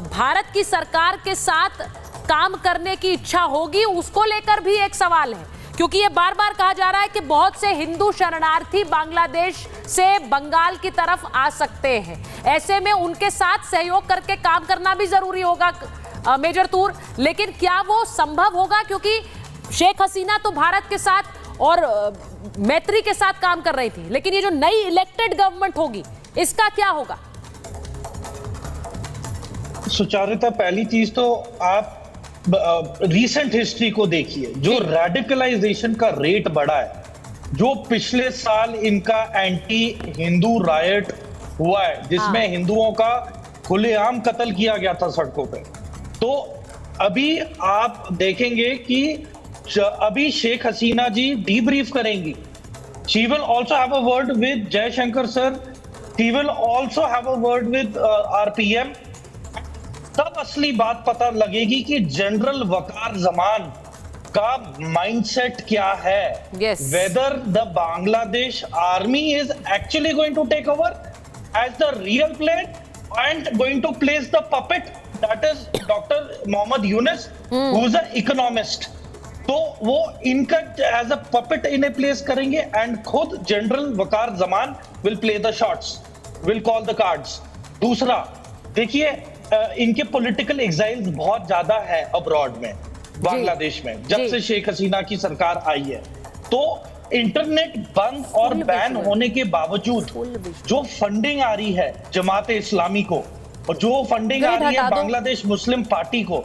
भारत की सरकार के साथ काम करने की इच्छा होगी, उसको लेकर भी एक सवाल है। क्योंकि ये बार बार कहा जा रहा है कि बहुत से हिंदू शरणार्थी बांग्लादेश से बंगाल की तरफ आ सकते हैं। ऐसे में उनके साथ सहयोग करके काम करना भी जरूरी होगा मेजर तूर, लेकिन क्या वो संभव होगा? क्योंकि शेख हसीना तो भारत के साथ और मैत्री के साथ काम कर रही थी, लेकिन ये जो नई इलेक्टेड गवर्नमेंट होगी इसका क्या होगा? सुचारुता, पहली चीज तो आप रीसेंट हिस्ट्री को देखिए, जो रेडिकलाइजेशन का रेट बढ़ा है, जो पिछले साल इनका एंटी हिंदू रायट हुआ है जिसमें हिंदुओं का खुलेआम कत्ल किया गया था सड़कों पे, तो अभी आप देखेंगे कि अभी शेख हसीना जी डीब्रीफ करेंगी। She will also have a word with Jaishankar sir, she will also have a word with RPM. तब असली बात पता लगेगी कि जनरल वकार जमान का माइंडसेट क्या है, whether the Bangladesh army is actually going to take over as the real player and going to place the puppet, that is doctor Mohammad Yunus who is a economist. तो वो इनका एज अ पपेट इन्हें place करेंगे and खुद general Waqar Zaman will play the shots, will call the cards. दूसरा देखिए, इनके political एग्जाइल्स बहुत ज्यादा है अब्रॉड में, बांग्लादेश में, जब से शेख हसीना की सरकार आई है। तो इंटरनेट बंद और बैन होने के बावजूद जो फंडिंग आ रही है जमात इस्लामी को और जो फंडिंग आ रही है बांग्लादेश मुस्लिम पार्टी को,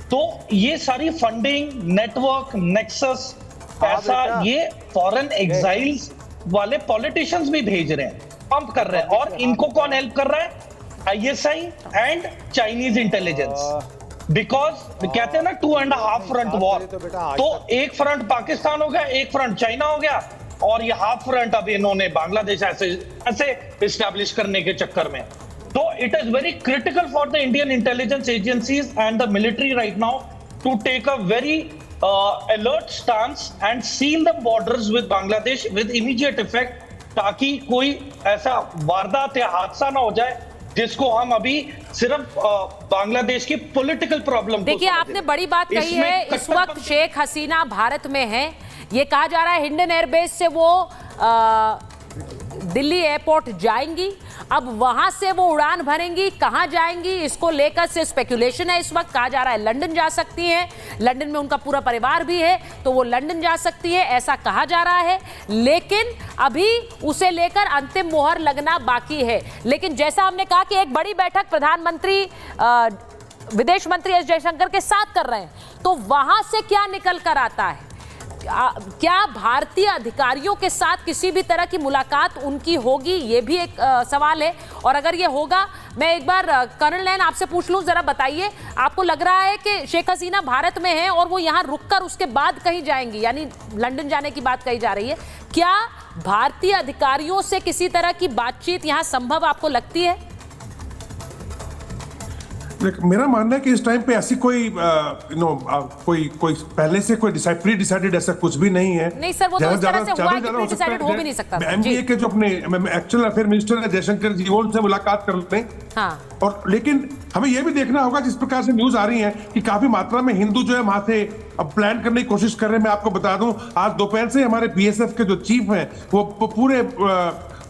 तो ये सारी फंडिंग, नेटवर्क, नेक्सस, पैसा ये फॉरेन एग्जाइल्स वाले पॉलिटिशियंस भी भेज रहे हैं, पंप कर रहे हैं। और इनको कौन हेल्प कर रहा है? ISI and Chinese intelligence. Because कहते हैं ना 2.5 फ्रंट वॉर, तो एक फ्रंट पाकिस्तान हो गया, एक फ्रंट चाइना हो गया, और ये हाफ फ्रंट अब इन्होंने बांग्लादेश ऐसे एस्टैब्लिश करने के चक्कर में। तो it is very critical for the Indian intelligence agencies and the military right now to take a very alert stance and seal the borders with Bangladesh with immediate effect, ताकि कोई ऐसा वारदात या हादसा ना हो जाए जिसको हम अभी सिर्फ बांग्लादेश की पॉलिटिकल प्रॉब्लम। देखिए, आपने बड़ी बात कही है। इस वक्त शेख हसीना भारत में है, ये कहा जा रहा है हिंडन एयरबेस से वो दिल्ली एयरपोर्ट जाएंगी, अब वहां से वो उड़ान भरेंगी, कहां जाएंगी इसको लेकर से स्पेकुलेशन है। इस वक्त कहा जा रहा है लंदन जा सकती हैं, लंदन में उनका पूरा परिवार भी है तो वो लंदन जा सकती है, ऐसा कहा जा रहा है। लेकिन अभी उसे लेकर अंतिम मोहर लगना बाकी है। लेकिन जैसा हमने कहा कि एक बड़ी बैठक प्रधानमंत्री विदेश मंत्री एस जयशंकर के साथ कर रहे हैं, तो वहां से क्या निकल कर आता है? क्या भारतीय अधिकारियों के साथ किसी भी तरह की मुलाकात उनकी होगी, ये भी एक सवाल है। और अगर ये होगा, मैं एक बार कर्नल नैन आपसे पूछ लूं, जरा बताइए, आपको लग रहा है कि शेख हसीना भारत में है और वो यहाँ रुककर उसके बाद कहीं जाएंगी, यानी लंदन जाने की बात कही जा रही है, क्या भारतीय अधिकारियों से किसी तरह की बातचीत यहाँ संभव आपको लगती है? मेरा मानना है कि इस टाइम पे ऐसी कोई कोई पहले से कोई प्री डिसाइडेड ऐसा कुछ भी नहीं है। नहीं सर, वो तो इस तरह से हुआ कि प्री डिसाइडेड हो भी नहीं सकता। एमबीए के जो अपने एक्चुअल अफेयर मिनिस्टर है जयशंकर जी, वो उनसे मुलाकात कर लेते हैं। हाँ। और लेकिन हमें यह भी देखना होगा, जिस प्रकार से न्यूज आ रही है कि काफी मात्रा में हिंदू जो है वहां से अब प्लान करने की कोशिश कर रहे हैं। मैं आपको बता दूं, आज दोपहर से हमारे बीएसएफ के जो चीफ हैं वो पूरे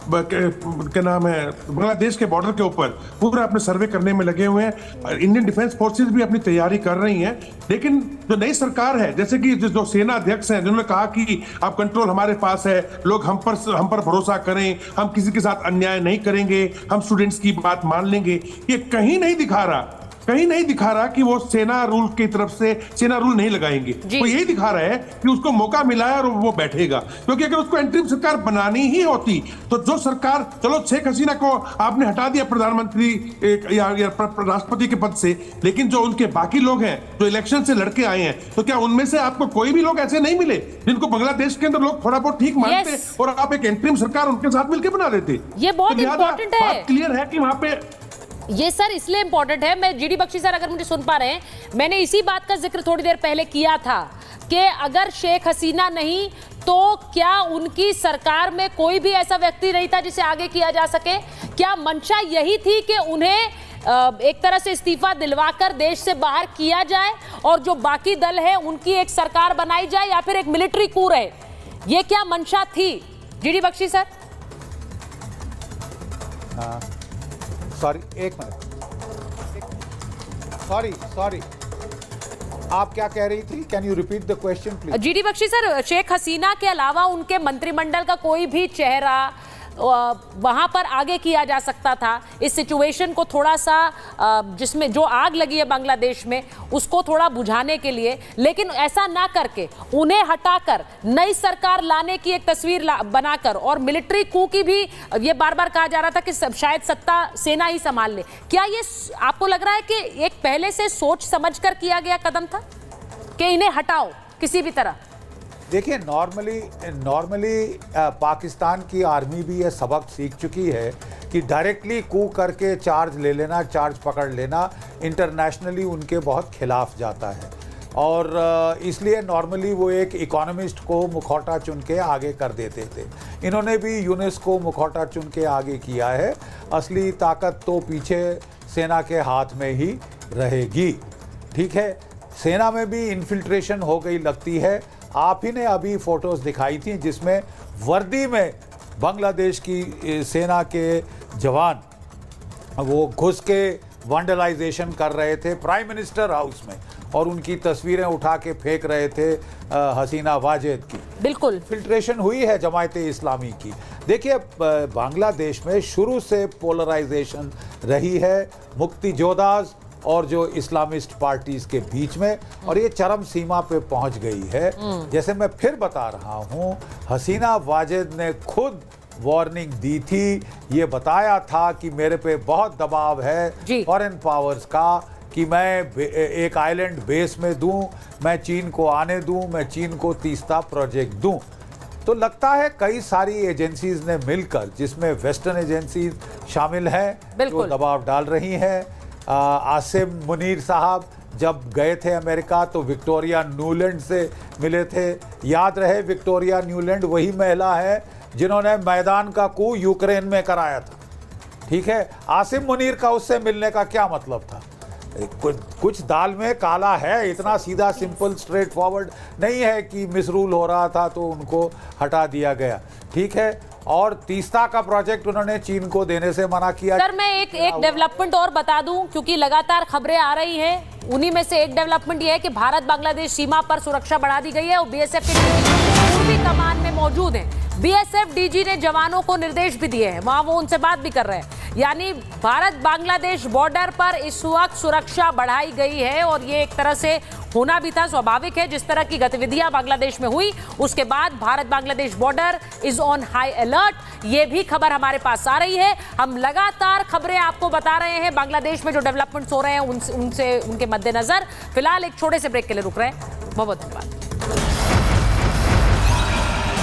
क्या नाम है, बांग्लादेश के बॉर्डर के ऊपर पूरा अपने सर्वे करने में लगे हुए हैं। इंडियन डिफेंस फोर्सेस भी अपनी तैयारी कर रही हैं। लेकिन जो नई सरकार है, जैसे कि जो सेना अध्यक्ष हैं, जिन्होंने कहा कि अब कंट्रोल हमारे पास है, लोग हम पर भरोसा करें, हम किसी के साथ अन्याय नहीं करेंगे, हम स्टूडेंट्स की बात मान लेंगे, ये कहीं नहीं दिखा रहा कि वो सेना रूल की तरफ से सेना रूल नहीं लगाएंगे। वो यही दिखा रहा है कि उसको मौका मिला है और वो बैठेगा। क्योंकि अगर उसको एंट्रीम सरकार बनानी ही होती तो जो सरकार, चलो शेख हसीना को आपने हटा दिया प्रधानमंत्री या राष्ट्रपति के पद से, लेकिन जो उनके बाकी लोग हैं जो इलेक्शन से लड़के आए हैं, तो क्या उनमें से आपको कोई भी लोग ऐसे नहीं मिले जिनको बांग्लादेश के अंदर लोग थोड़ा बहुत ठीक मानते और आप एक एंट्रीम सरकार उनके साथ मिलकर बना देते? ये बहुत इंपॉर्टेंट है। बात क्लियर है कि वहां पे ये सर इसलिए इंपॉर्टेंट है, मैं जीडी बख्शी सर अगर मुझे सुन पा रहे हैं, मैंने इसी बात का जिक्र थोड़ी देर पहले किया था कि अगर शेख हसीना नहीं तो क्या उनकी सरकार में कोई भी ऐसा व्यक्ति नहीं था जिसे आगे किया जा सके? क्या मंशा यही थी कि उन्हें एक तरह से इस्तीफा दिलवाकर देश से बाहर किया जाए और जो बाकी दल है उनकी एक सरकार बनाई जाए, या फिर एक मिलिट्री कूप रहे? ये क्या मंशा थी? जीडी बख्शी सर। सॉरी, एक मिनट, सॉरी, आप क्या कह रही थी? Can you repeat the question please? GD Bakshi sir, Sheikh Hasina के अलावा उनके मंत्रिमंडल का कोई भी चेहरा वहां पर आगे किया जा सकता था इस सिचुएशन को थोड़ा सा, जिसमें जो आग लगी है बांग्लादेश में उसको थोड़ा बुझाने के लिए, लेकिन ऐसा ना करके उन्हें हटाकर नई सरकार लाने की एक तस्वीर बनाकर, और मिलिट्री कू की भी ये बार बार कहा जा रहा था कि शायद सत्ता सेना ही संभाल ले। क्या ये आपको लग रहा है कि एक पहले से सोच समझकर किया गया कदम था कि इन्हें हटाओ किसी भी तरह? देखिए, नॉर्मली पाकिस्तान की आर्मी भी ये सबक सीख चुकी है कि डायरेक्टली कू करके चार्ज ले लेना, चार्ज पकड़ लेना इंटरनेशनली उनके बहुत खिलाफ जाता है, और इसलिए नॉर्मली वो एक इकोनॉमिस्ट को मुखौटा चुन के आगे कर देते थे। इन्होंने भी यूनिस को मुखौटा चुन के आगे किया है। असली ताकत तो पीछे सेना के हाथ में ही रहेगी। ठीक है, सेना में भी इन्फिल्ट्रेशन हो गई लगती है। आप ही ने अभी फोटोज दिखाई थी जिसमें वर्दी में बांग्लादेश की सेना के जवान वो घुस के वैंडलाइजेशन कर रहे थे प्राइम मिनिस्टर हाउस में, और उनकी तस्वीरें उठा के फेंक रहे थे हसीना वाजेद की। बिल्कुल फिल्ट्रेशन हुई है जमायते इस्लामी की। देखिए, बांग्लादेश में शुरू से पोलराइजेशन रही है मुक्ति जोधास और जो इस्लामिस्ट पार्टीज के बीच में, और ये चरम सीमा पे पहुंच गई है। जैसे मैं फिर बता रहा हूं, हसीना वाजेद ने खुद वार्निंग दी थी, ये बताया था कि मेरे पे बहुत दबाव है फॉरेन पावर्स का कि मैं एक आइलैंड बेस में दूं, मैं चीन को आने दूं, मैं चीन को तीस्ता प्रोजेक्ट दूं। तो लगता है कई सारी एजेंसीज ने मिलकर, जिसमें वेस्टर्न एजेंसीज शामिल हैं, जो दबाव डाल रही हैं। आसिम मुनीर साहब जब गए थे अमेरिका तो विक्टोरिया न्यूलैंड से मिले थे। याद रहे, विक्टोरिया न्यूलैंड वही महिला है जिन्होंने मैदान का कू यूक्रेन में कराया था। ठीक है, आसिम मुनीर का उससे मिलने का क्या मतलब था? कुछ दाल में काला है, इतना सीधा सिंपल स्ट्रेट फॉरवर्ड नहीं है कि मिसरूल हो रहा था तो उनको हटा दिया गया। ठीक है, और तीस्ता का प्रोजेक्ट उन्होंने चीन को देने से मना किया। सर, मैं एक डेवलपमेंट और बता दूं, क्योंकि लगातार खबरें आ रही हैं, उन्हीं में से एक डेवलपमेंट यह है कि भारत बांग्लादेश सीमा पर सुरक्षा बढ़ा दी गई है और बीएसएफ के पूर्वी कमान में मौजूद हैं। बीएसएफ डीजी ने जवानों को निर्देश भी दिए हैं, वहां वो उनसे बात भी कर रहे हैं। यानी भारत बांग्लादेश बॉर्डर पर इस वक्त सुरक्षा बढ़ाई गई है, और ये एक तरह से होना भी था, स्वाभाविक है। जिस तरह की गतिविधियां बांग्लादेश में हुई उसके बाद Bharat Bangladesh border is on high alert, ये भी खबर हमारे पास आ रही है। हम लगातार खबरें आपको बता रहे हैं बांग्लादेश में जो डेवलपमेंट्स हो रहे हैं उनसे उनके मद्देनजर। फिलहाल एक छोटे से ब्रेक के लिए रुक रहे हैं। बहुत बहुत धन्यवाद।